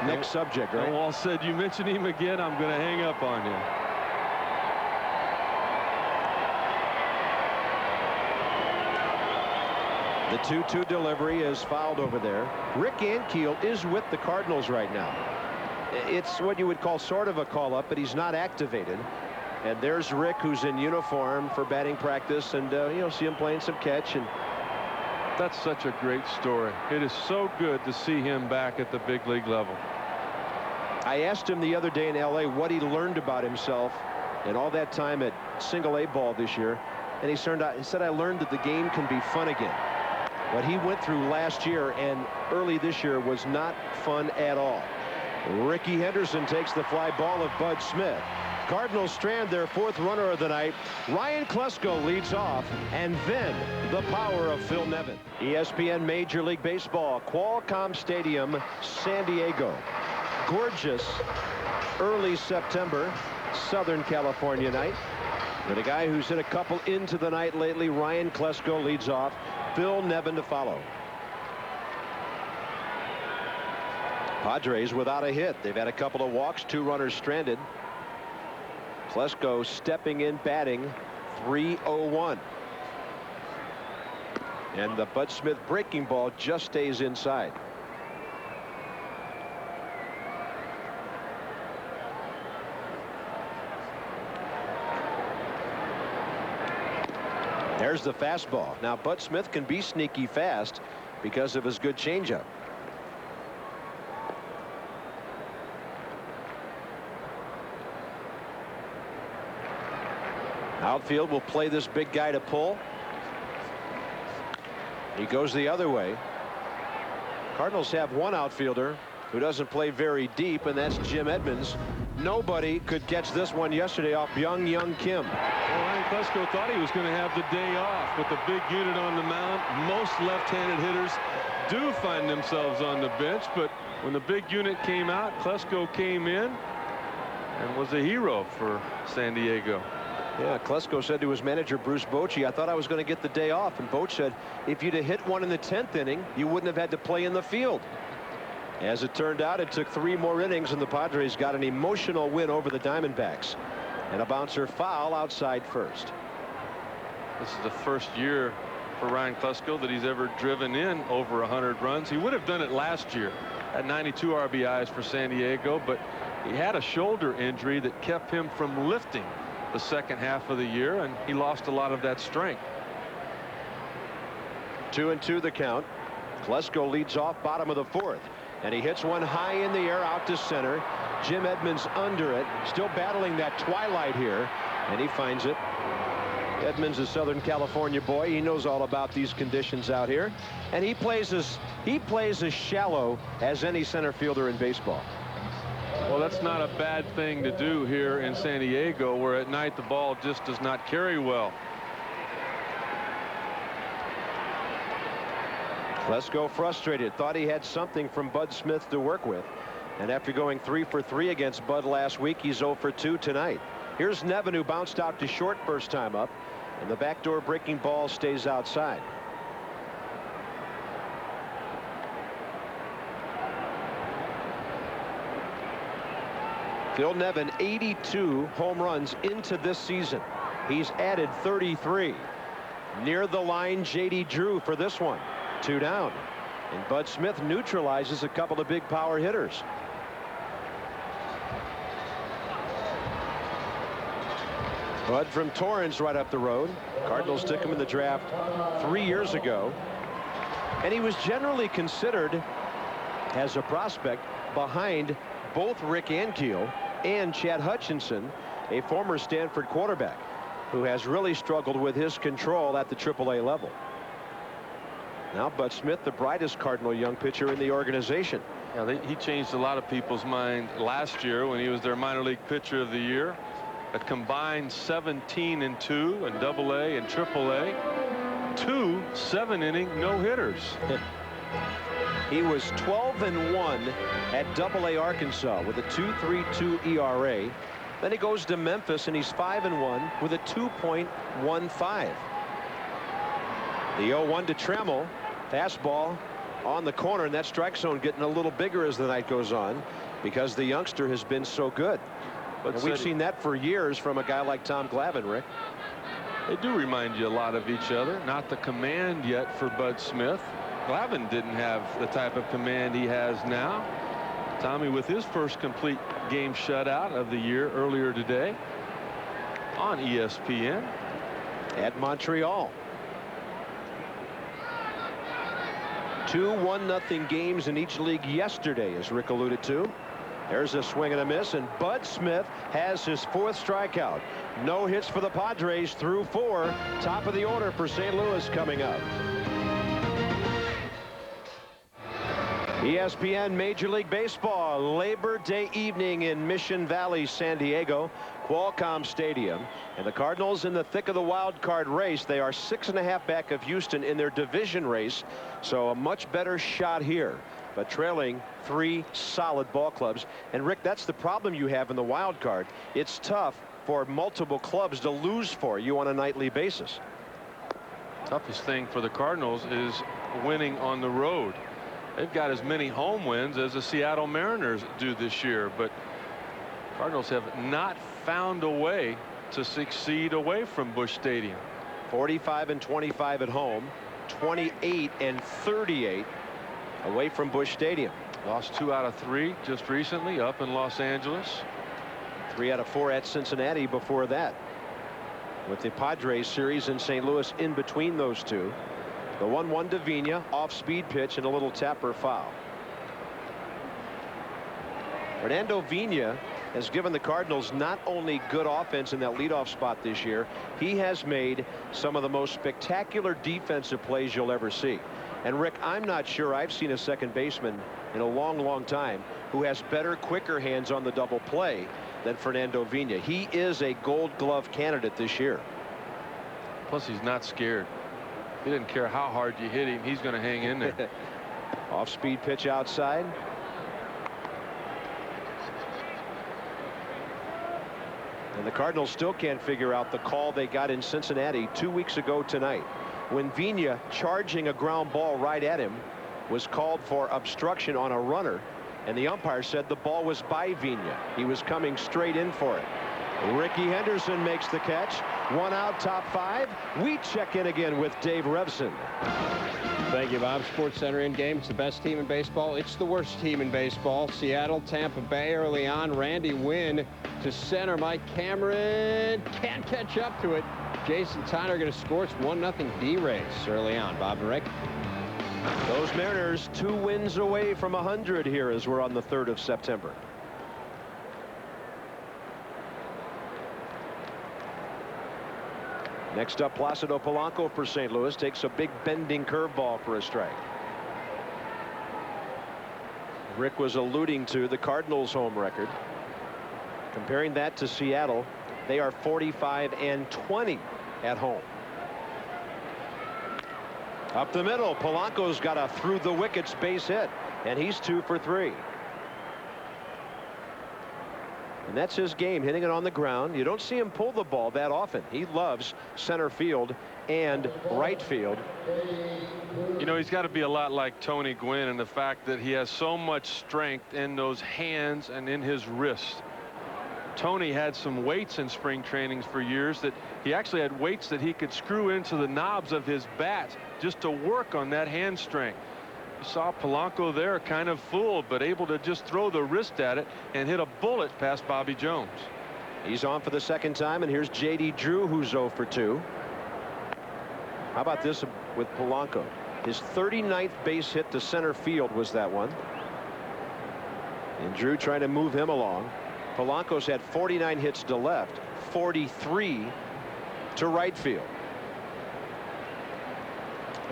Next subject, right? And Walt said, you mention him again, I'm going to hang up on you. The 2-2 delivery is fouled over there. Rick Ankiel is with the Cardinals right now. It's what you would call sort of a call-up, but he's not activated. And there's Rick, who's in uniform for batting practice, and you'll see him playing some catch. And that's such a great story. It is so good to see him back at the big league level. I asked him the other day in LA what he learned about himself and all that time at single-A ball this year, and he said, I learned that the game can be fun again. What he went through last year and early this year was not fun at all. Ricky Henderson takes the fly ball of Bud Smith. Cardinals strand their 4th runner of the night. Ryan Klesko leads off, and then the power of Phil Nevin. ESPN Major League Baseball, Qualcomm Stadium, San Diego. Gorgeous early September, Southern California night. With a guy who's hit a couple into the night lately, Ryan Klesko leads off. Phil Nevin to follow. Padres without a hit. They've had a couple of walks, 2 runners stranded. Klesko stepping in, batting, 3-0-1. And the Bud Smith breaking ball just stays inside. There's the fastball. Now Bud Smith can be sneaky fast because of his good changeup. Outfield will play this big guy to pull. He goes the other way. Cardinals have one outfielder who doesn't play very deep, and that's Jim Edmonds. Nobody could catch this one yesterday off Byung-Hyun Kim. Well, Ryan Klesko thought he was going to have the day off with the big unit on the mound. Most left-handed hitters do find themselves on the bench, but when the big unit came out, Klesko came in and was a hero for San Diego. Yeah, Klesko said to his manager, Bruce Bochy, I thought I was going to get the day off. And Boch said, if you'd have hit one in the 10th inning, you wouldn't have had to play in the field. As it turned out, it took 3 more innings, and the Padres got an emotional win over the Diamondbacks. And a bouncer foul outside first. This is the first year for Ryan Klesko that he's ever driven in over 100 runs. He would have done it last year at 92 RBIs for San Diego, but he had a shoulder injury that kept him from lifting the second half of the year, and he lost a lot of that strength. 2-2 the count. Klesko leads off bottom of the 4th, and he hits one high in the air out to center. Jim Edmonds under it, still battling that twilight here, and he finds it. Edmonds is Southern California boy. He knows all about these conditions out here, and he plays as shallow as any center fielder in baseball. Well, that's not a bad thing to do here in San Diego, where at night the ball just does not carry well. Klesko frustrated, thought he had something from Bud Smith to work with, and after going 3 for 3 against Bud last week, he's 0 for 2 tonight. Here's Nevin, who bounced out to short first time up, and the backdoor breaking ball stays outside. Phil Nevin, 82 home runs into this season. He's added 33. Near the line, J.D. Drew for this one. 2 down. And Bud Smith neutralizes a couple of big power hitters. Bud from Torrance right up the road. Cardinals took him in the draft 3 years ago. And he was generally considered as a prospect behind both Rick Ankiel and Chad Hutchinson, a former Stanford quarterback who has really struggled with his control at the AAA level. Now Bud Smith, the brightest Cardinal young pitcher in the organization. Yeah, he changed a lot of people's mind last year when he was their minor league pitcher of the year. A combined 17-2 in AA and AAA. 2 7-inning no-hitters. He was 12-1 at AA Arkansas with a 2.32 ERA. Then he goes to Memphis and he's 5-1 with a 2.15. The 0-1 to Trammell. Fastball on the corner, and that strike zone getting a little bigger as the night goes on because the youngster has been so good. But we've seen that for years from a guy like Tom Glavine, Rick. They do remind you a lot of each other. Not the command yet for Bud Smith. Glavine didn't have the type of command he has now. Tommy with his first complete game shutout of the year earlier today on ESPN at Montreal. 2 1-0 games in each league yesterday, as Rick alluded to. There's a swing and a miss, and Bud Smith has his 4th strikeout. No hits for the Padres through 4. Top of the order for St. Louis coming up. ESPN Major League Baseball, Labor Day evening in Mission Valley, San Diego, Qualcomm Stadium, and the Cardinals in the thick of the wild card race. They are 6.5 back of Houston in their division race, so a much better shot here, but trailing 3 solid ball clubs. And Rick, that's the problem you have in the wild card. It's tough for multiple clubs to lose for you on a nightly basis. Toughest thing for the Cardinals is winning on the road. They've got as many home wins as the Seattle Mariners do this year, but Cardinals have not found a way to succeed away from Busch Stadium. 45-25 at home, 28-38 away from Busch Stadium. Lost 2 out of 3 just recently up in Los Angeles. 3 out of 4 at Cincinnati before that. with the Padres series in St. Louis in between those two. The 1-1 to Vina, off-speed pitch and a little tapper foul. Fernando Vina has given the Cardinals not only good offense in that leadoff spot this year, he has made some of the most spectacular defensive plays you'll ever see. And Rick, I'm not sure I've seen a second baseman in a long time who has better, quicker hands on the double play than Fernando Vina. He is a Gold Glove candidate this year. Plus, he's not scared. He didn't care how hard you hit him. He's going to hang in there. Off-speed pitch outside. And the Cardinals still can't figure out the call they got in Cincinnati 2 weeks ago tonight, when Vina, charging a ground ball right at him, was called for obstruction on a runner, and the umpire said the ball was by Vina. He was coming straight in for it. Ricky Henderson makes the catch. 1 out, top 5. We check in again with Dave Revson. Thank you, Bob. Sports Center in game. It's the best team in baseball. It's the worst team in baseball. Seattle, Tampa Bay early on. Randy Wynn to center. Mike Cameron can't catch up to it. Jason Tyner going to score. It's 1-0 D-Rays early on. Bob and Rick. Those Mariners 2 wins away from 100 here as we're on the 3rd of September. Next up, Placido Polanco for St. Louis takes a big bending curveball for a strike. Rick was alluding to the Cardinals' home record. Comparing that to Seattle, they are 45-20 at home. Up the middle, Polanco's got a through the wickets base hit, and he's 2 for 3. And that's his game, hitting it on the ground. You don't see him pull the ball that often. He loves center field and right field. You know, he's got to be a lot like Tony Gwynn in the fact that he has so much strength in those hands and in his wrist. Tony had some weights in spring trainings for years that he actually had weights that he could screw into the knobs of his bat just to work on that hand strength. You saw Polanco there, kind of fooled, but able to just throw the wrist at it and hit a bullet past Bobby Jones. He's on for the second time, and here's J.D. Drew, who's 0 for 2. How about this with Polanco? His 39th base hit to center field was that one. And Drew trying to move him along. Polanco's had 49 hits to left, 43 to right field.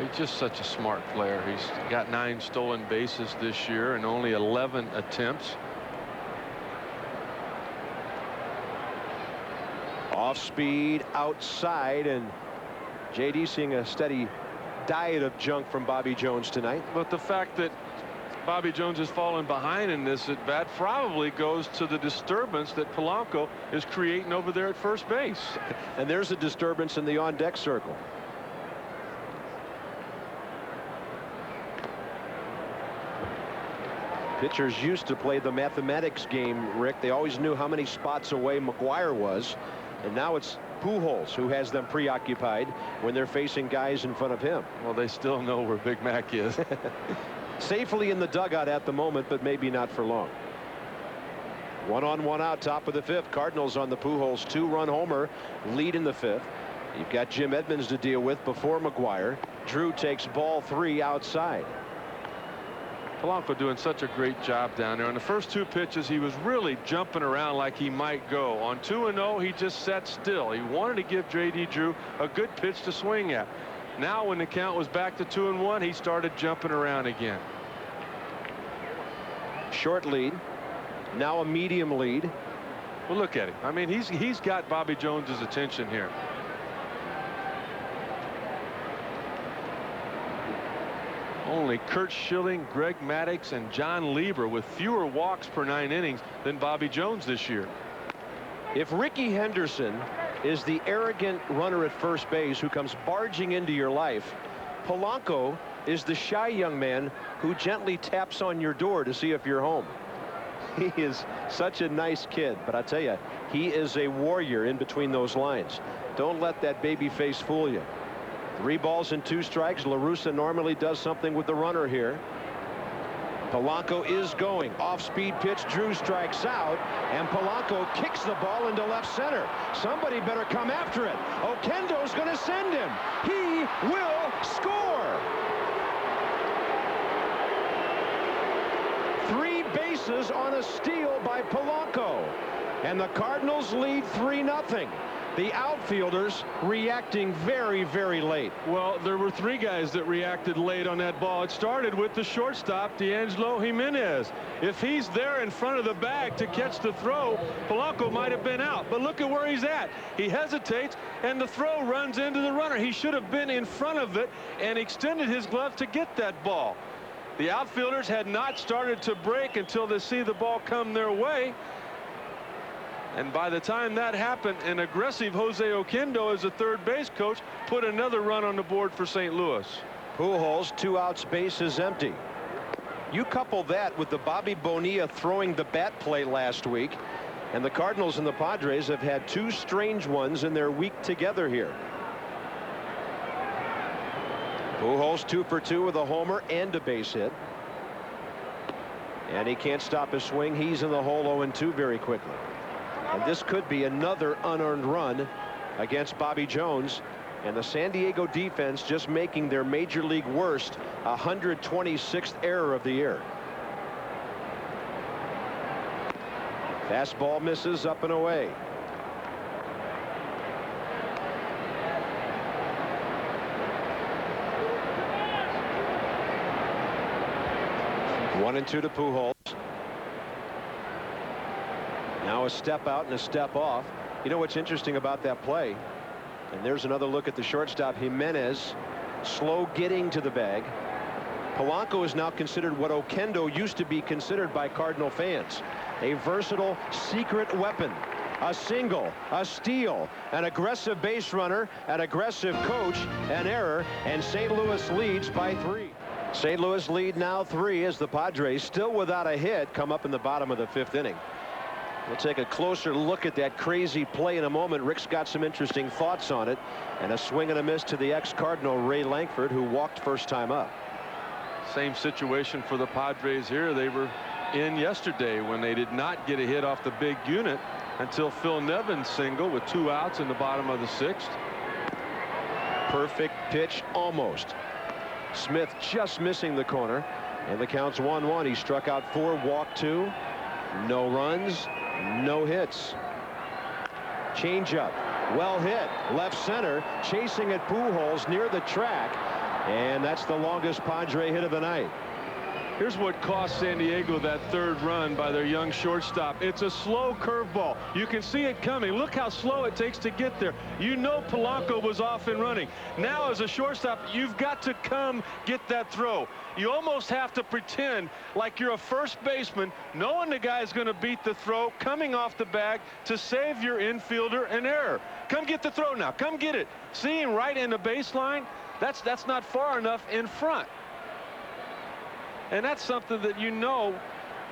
He's just such a smart player. He's got 9 stolen bases this year and only 11 attempts. Off speed outside, and JD seeing a steady diet of junk from Bobby Jones tonight. But the fact that Bobby Jones has fallen behind in this at bat probably goes to the disturbance that Polanco is creating over there at first base. And there's a disturbance in the on deck circle. Pitchers used to play the mathematics game, Rick. They always knew how many spots away McGwire was, and now it's Pujols who has them preoccupied when they're facing guys in front of him. Well, they still know where Big Mac is. Safely in the dugout at the moment, but maybe not for long. 1 on 1 out, top of the 5th. Cardinals on the Pujols 2-run homer lead in the 5th. You've got Jim Edmonds to deal with before McGwire. Drew takes ball 3 outside. Polanco doing such a great job down there. On the first 2 pitches, he was really jumping around like he might go. On 2-0, he just sat still. He wanted to give J.D. Drew a good pitch to swing at. Now, when the count was back to 2-1, he started jumping around again. Short lead. Now a medium lead. Well, look at him. I mean, he's got Bobby Jones's attention here. Only Kurt Schilling, Greg Maddux, and John Lieber with fewer walks per 9 innings than Bobby Jones this year. If Ricky Henderson is the arrogant runner at first base who comes barging into your life, Polanco is the shy young man who gently taps on your door to see if you're home. He is such a nice kid, but I tell you, he is a warrior in between those lines. Don't let that baby face fool you. 3 balls and 2 strikes. La Russa normally does something with the runner here. Polanco is going. Off-speed pitch. Drew strikes out, and Polanco kicks the ball into left center. Somebody better come after it. Oquendo's going to send him. He will score. 3 bases on a steal by Polanco, and the Cardinals lead 3-0. The outfielders reacting very, very late. Well, there were 3 guys that reacted late on that ball. It started with the shortstop, D'Angelo Jimenez. If he's there in front of the bag to catch the throw, Polanco might have been out. But look at where he's at. He hesitates, and the throw runs into the runner. He should have been in front of it and extended his glove to get that ball. The outfielders had not started to break until they see the ball come their way. And by the time that happened, an aggressive Jose Oquendo, as a third base coach, put another run on the board for St. Louis. Pujols, 2 outs, bases empty. You couple that with the Bobby Bonilla throwing the bat play last week, and the Cardinals and the Padres have had 2 strange ones in their week together here. Pujols 2 for 2 with a homer and a base hit. And he can't stop his swing. He's in the hole 0-2 very quickly. And this could be another unearned run against Bobby Jones, and the San Diego defense just making their major league worst 126th error of the year. Fastball misses, up and away. One and 2 to Pujols. Now a step out and a step off. You know what's interesting about that play? And there's another look at the shortstop, Jimenez, slow getting to the bag. Polanco is now considered what Oquendo used to be considered by Cardinal fans. A versatile secret weapon. A single, a steal, an aggressive base runner, an aggressive coach, an error, and St. Louis leads by 3. St. Louis lead now 3 as the Padres, still without a hit, come up in the bottom of the 5th inning. We'll take a closer look at that crazy play in a moment. Rick's got some interesting thoughts on it, and a swing and a miss to the ex-Cardinal Ray Lankford, who walked first time up. Same situation for the Padres here. They were in yesterday when they did not get a hit off the big unit until Phil Nevin's single with 2 outs in the bottom of the 6th. Perfect pitch, almost. Smith just missing the corner, and the count's 1-1. He struck out 4, walked 2, no runs, no hits. Changeup, well hit, left center, chasing at Pujols near the track, and that's the longest Padre hit of the night. Here's what cost San Diego that 3rd run by their young shortstop. It's a slow curveball. You can see it coming. Look how slow it takes to get there. You know Polanco was off and running. Now as a shortstop, you've got to come get that throw. You almost have to pretend like you're a first baseman, knowing the guy's going to beat the throw, coming off the bag to save your infielder an error. Come get the throw now. Come get it. See him right in the baseline? That's not far enough in front. And that's something that you know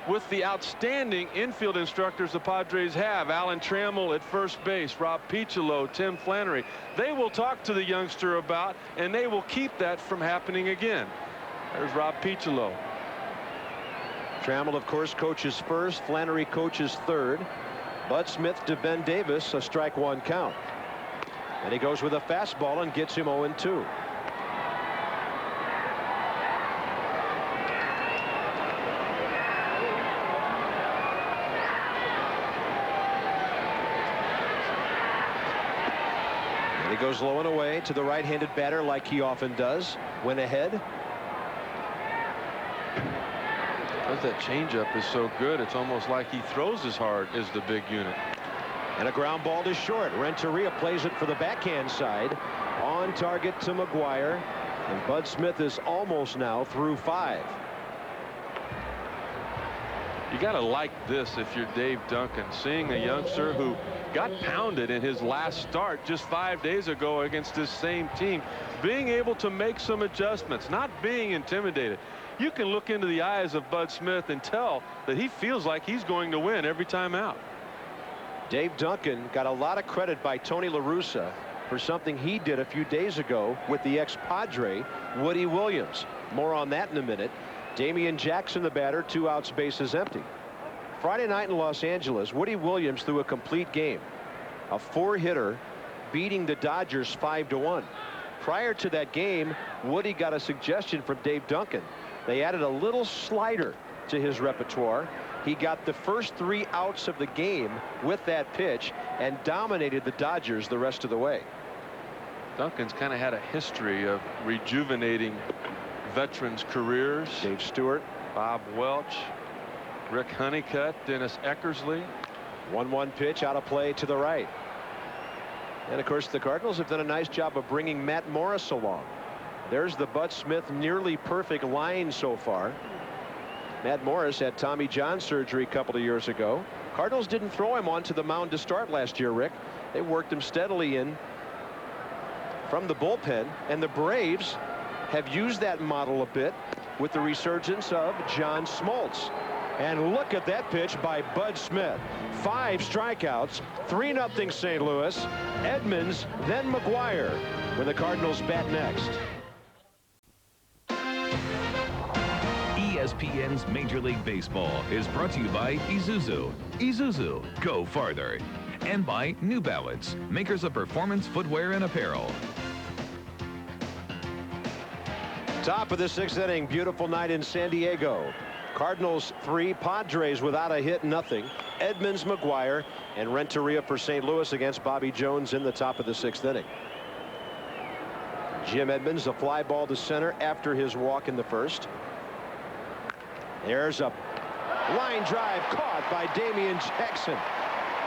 with the outstanding infield instructors the Padres have. Alan Trammell at first base, Rob Piccolo, Tim Flannery. They will talk to the youngster about, and they will keep that from happening again. There's Rob Piccolo. Trammell, of course, coaches first. Flannery coaches 3rd. Bud Smith to Ben Davis, a strike 1 count. And he goes with a fastball and gets him 0-2. He goes low and away to the right-handed batter like he often does. Went ahead. Because that changeup is so good, it's almost like he throws as hard as the big unit. And a ground ball to short. Renteria plays it for the backhand side. On target to McGwire. And Bud Smith is almost now through 5. You got to like this if you're Dave Duncan, seeing a youngster who got pounded in his last start just 5 days ago against this same team, being able to make some adjustments, not being intimidated. You can look into the eyes of Bud Smith and tell that he feels like he's going to win every time out. Dave Duncan got a lot of credit by Tony La Russa for something he did a few days ago with the ex-Padre Woody Williams. More on that in a minute. Damian Jackson, the batter, 2 outs, bases empty. Friday night in Los Angeles, Woody Williams threw a complete game. A 4-hitter beating the Dodgers 5-1. Prior to that game, Woody got a suggestion from Dave Duncan. They added a little slider to his repertoire. He got the first 3 outs of the game with that pitch and dominated the Dodgers the rest of the way. Duncan's kind of had a history of rejuvenating veterans' careers. Dave Stewart, Bob Welch, Rick Honeycutt, Dennis Eckersley. 1-1 pitch out of play to the right. And of course the Cardinals have done a nice job of bringing Matt Morris along. There's the Bud Smith nearly perfect line so far. Matt Morris had Tommy John surgery a couple of years ago. Cardinals didn't throw him onto the mound to start last year, Rick. They worked him steadily in from the bullpen, and the Braves have used that model a bit with the resurgence of John Smoltz. And look at that pitch by Bud Smith. 5 strikeouts, 3-0 St. Louis. Edmonds, then McGwire when the Cardinals bat next. ESPN's Major League Baseball is brought to you by Isuzu. Isuzu, go farther. And by New Balance, makers of performance footwear and apparel. Top of the 6th inning. Beautiful night in San Diego. Cardinals 3, Padres without a hit, nothing. Edmonds, McGwire, and Renteria for St. Louis against Bobby Jones in the top of the 6th inning. Jim Edmonds, a fly ball to center after his walk in the first. There's a line drive caught by Damian Jackson.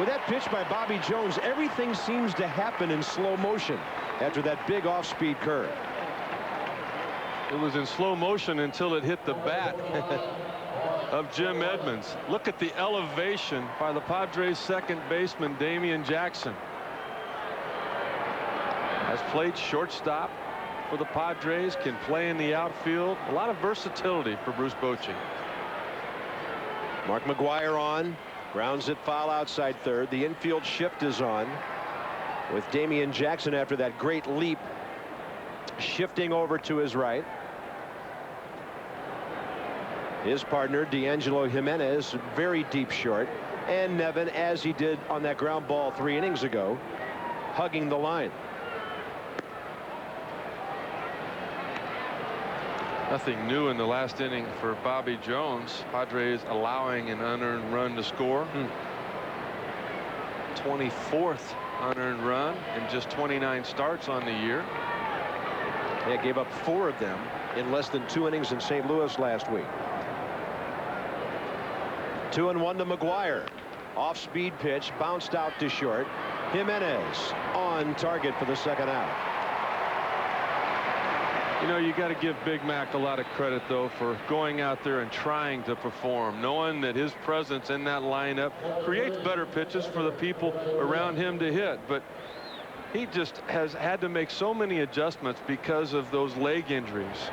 With that pitch by Bobby Jones, everything seems to happen in slow motion after that big off-speed curve. It was in slow motion until it hit the bat of Jim Edmonds. Look at the elevation by the Padres second baseman Damian Jackson. Has played shortstop for the Padres, can play in the outfield. A lot of versatility for Bruce Bochy. Mark McGwire on, grounds it foul outside third. The infield shift is on with Damian Jackson after that great leap, shifting over to his right. His partner D'Angelo Jimenez very deep short, and Nevin, as he did on that ground ball 3 innings ago, hugging the line. Nothing new in the last inning for Bobby Jones. Padres allowing an unearned run to score. 24th unearned run in just 29 starts on the year. They gave up 4 of them in less than 2 innings in St. Louis last week. 2-1 to McGwire. Off speed pitch, bounced out to short. Jimenez on target for the second out. You know, you got to give Big Mac a lot of credit, though, for going out there and trying to perform, knowing that his presence in that lineup creates better pitches for the people around him to hit. But he just has had to make so many adjustments because of those leg injuries.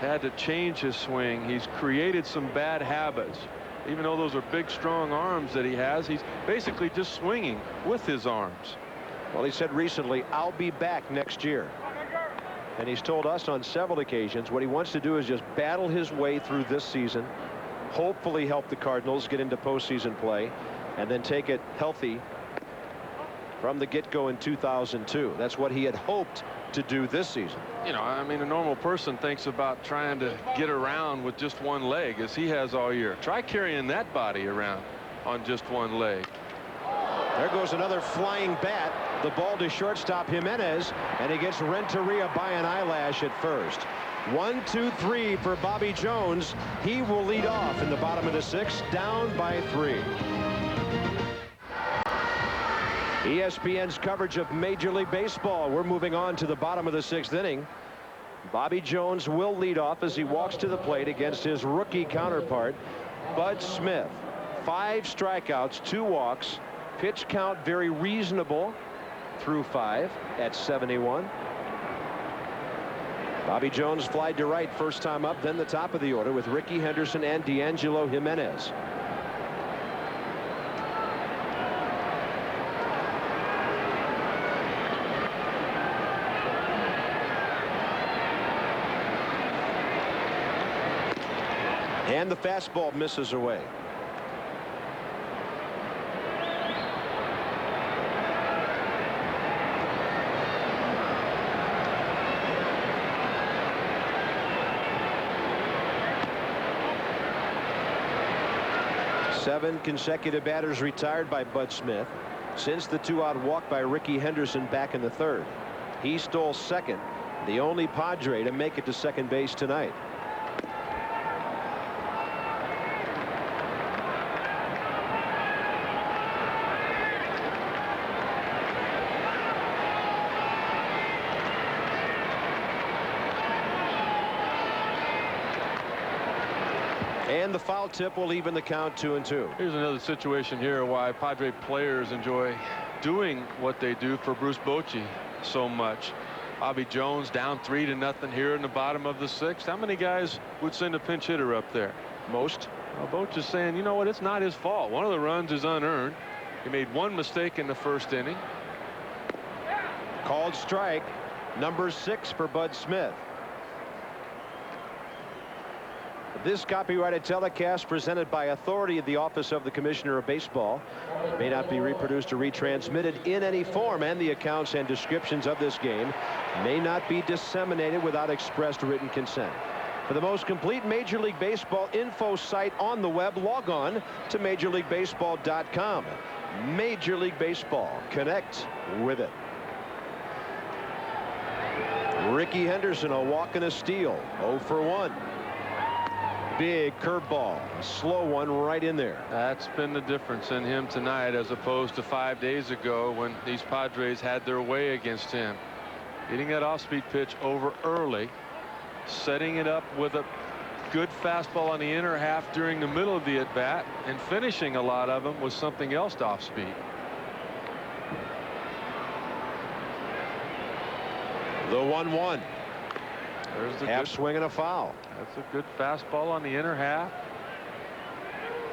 Had to change his swing. He's created some bad habits. Even though those are big, strong arms that he has, he's basically just swinging with his arms. Well, he said recently, I'll be back next year. And he's told us on several occasions what he wants to do is just battle his way through this season, hopefully help the Cardinals get into postseason play, and then take it healthy from the get-go in 2002. That's what he had hoped to do this season. You know, I mean, a normal person thinks about trying to get around with just one leg, as he has all year. Try carrying that body around on just one leg. There goes another flying bat. The ball to shortstop Jimenez, and he gets Renteria by an eyelash at first. 1, 2, 3 for Bobby Jones. He will lead off in the bottom of the 6th, down by 3. ESPN's coverage of Major League Baseball. We're moving on to the bottom of the 6th inning. Bobby Jones will lead off as he walks to the plate against his rookie counterpart, Bud Smith. 5 strikeouts, 2 walks. Pitch count very reasonable through 5 at 71. Bobby Jones flied to right first time up, then the top of the order with Ricky Henderson and D'Angelo Jimenez. And the fastball misses away. Seven consecutive batters retired by Bud Smith since the 2-out walk by Ricky Henderson back in the 3rd. He stole second, the only Padre to make it to second base tonight. And the foul tip will even the count 2-2. Here's another situation here why Padre players enjoy doing what they do for Bruce Bochy so much. Bobby Jones down 3-0 here in the bottom of the 6th. How many guys would send a pinch hitter up there? Most. Well, Bochy's saying, you know what, it's not his fault. One of the runs is unearned. He made one mistake in the 1st inning. Called strike, number 6 for Bud Smith. This copyrighted telecast presented by authority of the Office of the Commissioner of Baseball may not be reproduced or retransmitted in any form, and the accounts and descriptions of this game may not be disseminated without expressed written consent. For the most complete Major League Baseball info site on the web, log on to MajorLeagueBaseball.com. Major League Baseball. Connect with it. Ricky Henderson, a walk and a steal. 0 for 1. Big curveball, a slow one right in there. That's been the difference in him tonight as opposed to 5 days ago when these Padres had their way against him. Getting that off-speed pitch over early, setting it up with a good fastball on the inner half during the middle of the at-bat, and finishing a lot of them with something else off-speed. The 1-1. There's the half swing and a foul. That's a good fastball on the inner half.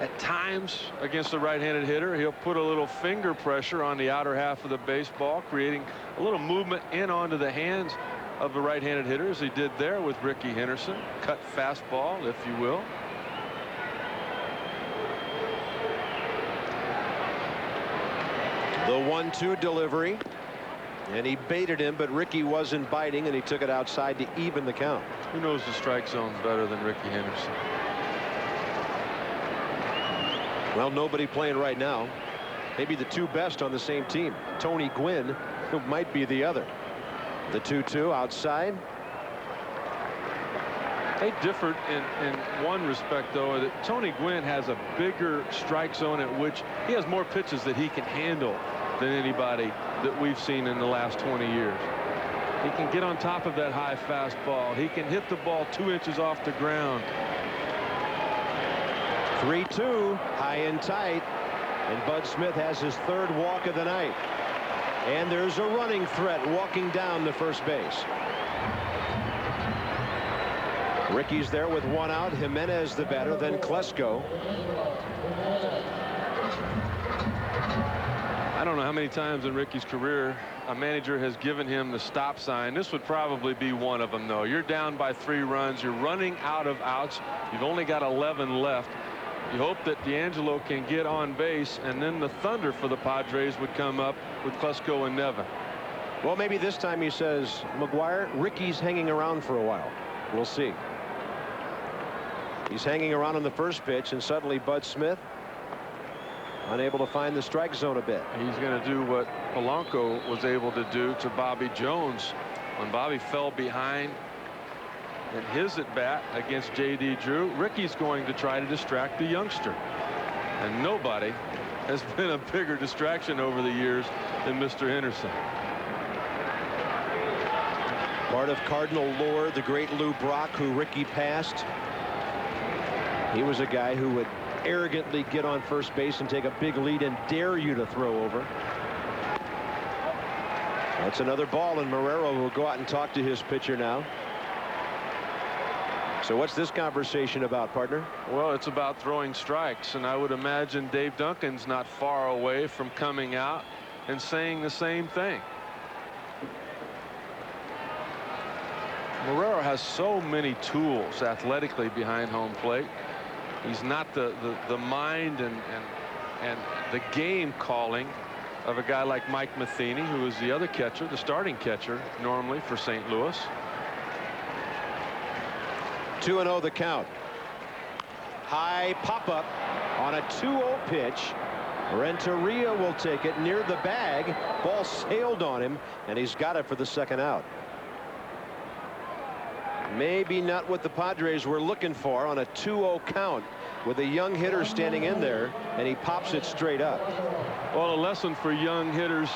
At times against the right-handed hitter, he'll put a little finger pressure on the outer half of the baseball, creating a little movement in onto the hands of the right-handed hitter, as he did there with Ricky Henderson. Cut fastball, if you will. The 1-2 delivery. And he baited him, but Ricky wasn't biting, and he took it outside to even the count. Who knows the strike zone better than Ricky Henderson? Well, nobody playing right now. Maybe the 2 best on the same team. Tony Gwynn, who might be the other. The 2-2 outside. They differed in one respect, though, that Tony Gwynn has a bigger strike zone at which he has more pitches that he can handle than anybody that we've seen in the last 20 years. He can get on top of that high fastball. He can hit the ball 2 inches off the ground. 3-2, high and tight, and Bud Smith has his 3rd walk of the night. And there's a running threat walking down the first base. Ricky's there with 1 out. Jimenez the batter, then Klesko. I don't know how many times in Ricky's career a manager has given him the stop sign. This would probably be one of them, though. You're down by 3 runs. You're running out of outs. You've only got 11 left. You hope that D'Angelo can get on base, and then the thunder for the Padres would come up with Klesko and Nevin. Well, maybe this time he says, McGwire, Ricky's hanging around for a while. We'll see. He's hanging around on the first pitch, and suddenly Bud Smith unable to find the strike zone a bit. He's going to do what Polanco was able to do to Bobby Jones when Bobby fell behind in his at bat against J.D. Drew. Ricky's going to try to distract the youngster, and nobody has been a bigger distraction over the years than Mr. Henderson. Part of Cardinal lore, the great Lou Brock, who Ricky passed. He was a guy who would arrogantly get on first base and take a big lead and dare you to throw over. That's another ball, and Marrero will go out and talk to his pitcher now. So what's this conversation about, partner? Well, it's about throwing strikes, and I would imagine Dave Duncan's not far away from coming out and saying the same thing. Marrero has so many tools athletically behind home plate. He's not the mind and the game calling of a guy like Mike Matheny, who is the other catcher, the starting catcher normally for St. Louis. 2-0 the count. High pop up on a 2-0 pitch. Renteria will take it near the bag. Ball sailed on him, and he's got it for the second out. Maybe not what the Padres were looking for on a 2-0 count with a young hitter standing in there, and he pops it straight up. Well, a lesson for young hitters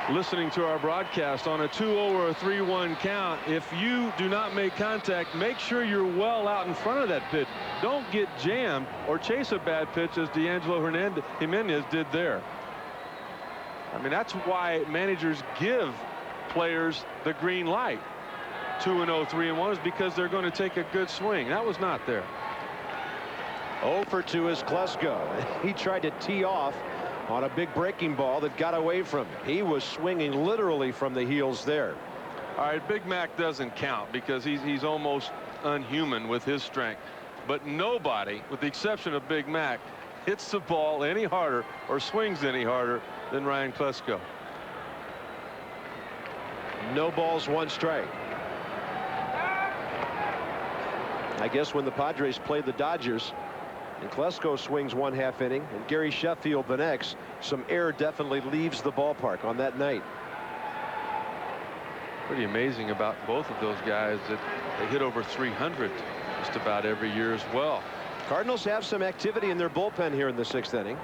listening to our broadcast: on a 2-0 or a 3-1 count, if you do not make contact, make sure you're well out in front of that pitch. Don't get jammed or chase a bad pitch as D'Angelo Jimenez did there. I mean, that's why managers give players the green light. 2-0, 3-1 is because they're going to take a good swing. That was not there. 0 for 2 is Klesko. He tried to tee off on a big breaking ball that got away from him. He was swinging literally from the heels there. All right, Big Mac doesn't count because he's almost unhuman with his strength. But nobody, with the exception of Big Mac, hits the ball any harder or swings any harder than Ryan Klesko. No balls, 1 strike. I guess when the Padres played the Dodgers and Klesko swings 1/2 inning and Gary Sheffield the next, some air definitely leaves the ballpark on that night. Pretty amazing about both of those guys that they hit over 300 just about every year as well. Cardinals have some activity in their bullpen here in the 6th inning.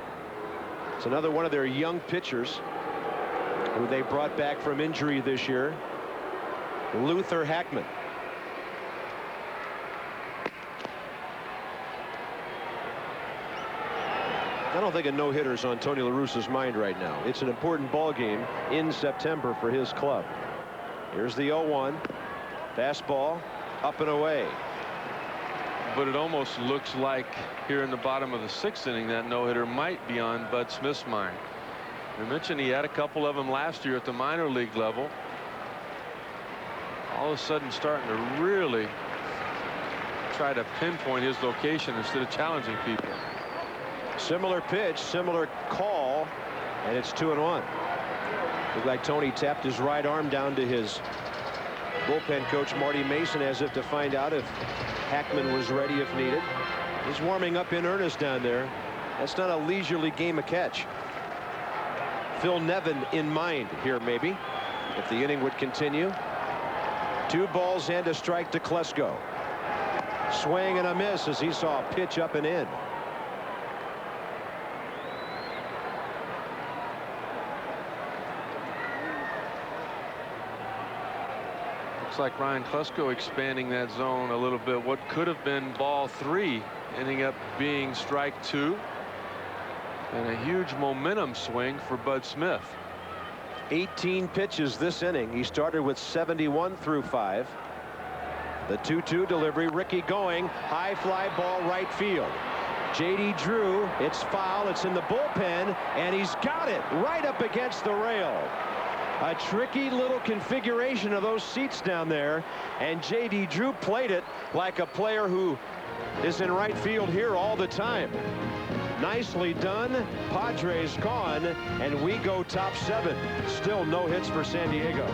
It's another one of their young pitchers who they brought back from injury this year, Luther Hackman. I don't think a no-hitter is on Tony La Russa's mind right now. It's an important ball game in September for his club. Here's the 0-1. Fastball up and away. But it almost looks like here in the bottom of the 6th inning that no-hitter might be on Bud Smith's mind. We mentioned he had a couple of them last year at the minor league level. All of a sudden starting to really try to pinpoint his location instead of challenging people. Similar pitch, similar call, and it's 2-1. Looked like Tony tapped his right arm down to his bullpen coach Marty Mason as if to find out if Hackman was ready if needed. He's warming up in earnest down there. That's not a leisurely game of catch. Phil Nevin in mind here, maybe, if the inning would continue. 2 balls and a strike to Klesko. Swing and a miss as he saw a pitch up and in. Like Ryan Klesko expanding that zone a little bit. What could have been ball 3 ending up being strike 2, and a huge momentum swing for Bud Smith. 18 pitches this inning. He started with 71 through 5. The 2-2 delivery. Ricky going high fly ball right field. J.D. Drew, it's foul. It's in the bullpen, and he's got it right up against the rail. A tricky little configuration of those seats down there, and J.D. Drew played it like a player who is in right field here all the time. Nicely done. Padres gone, and we go top 7. Still no hits for San Diego.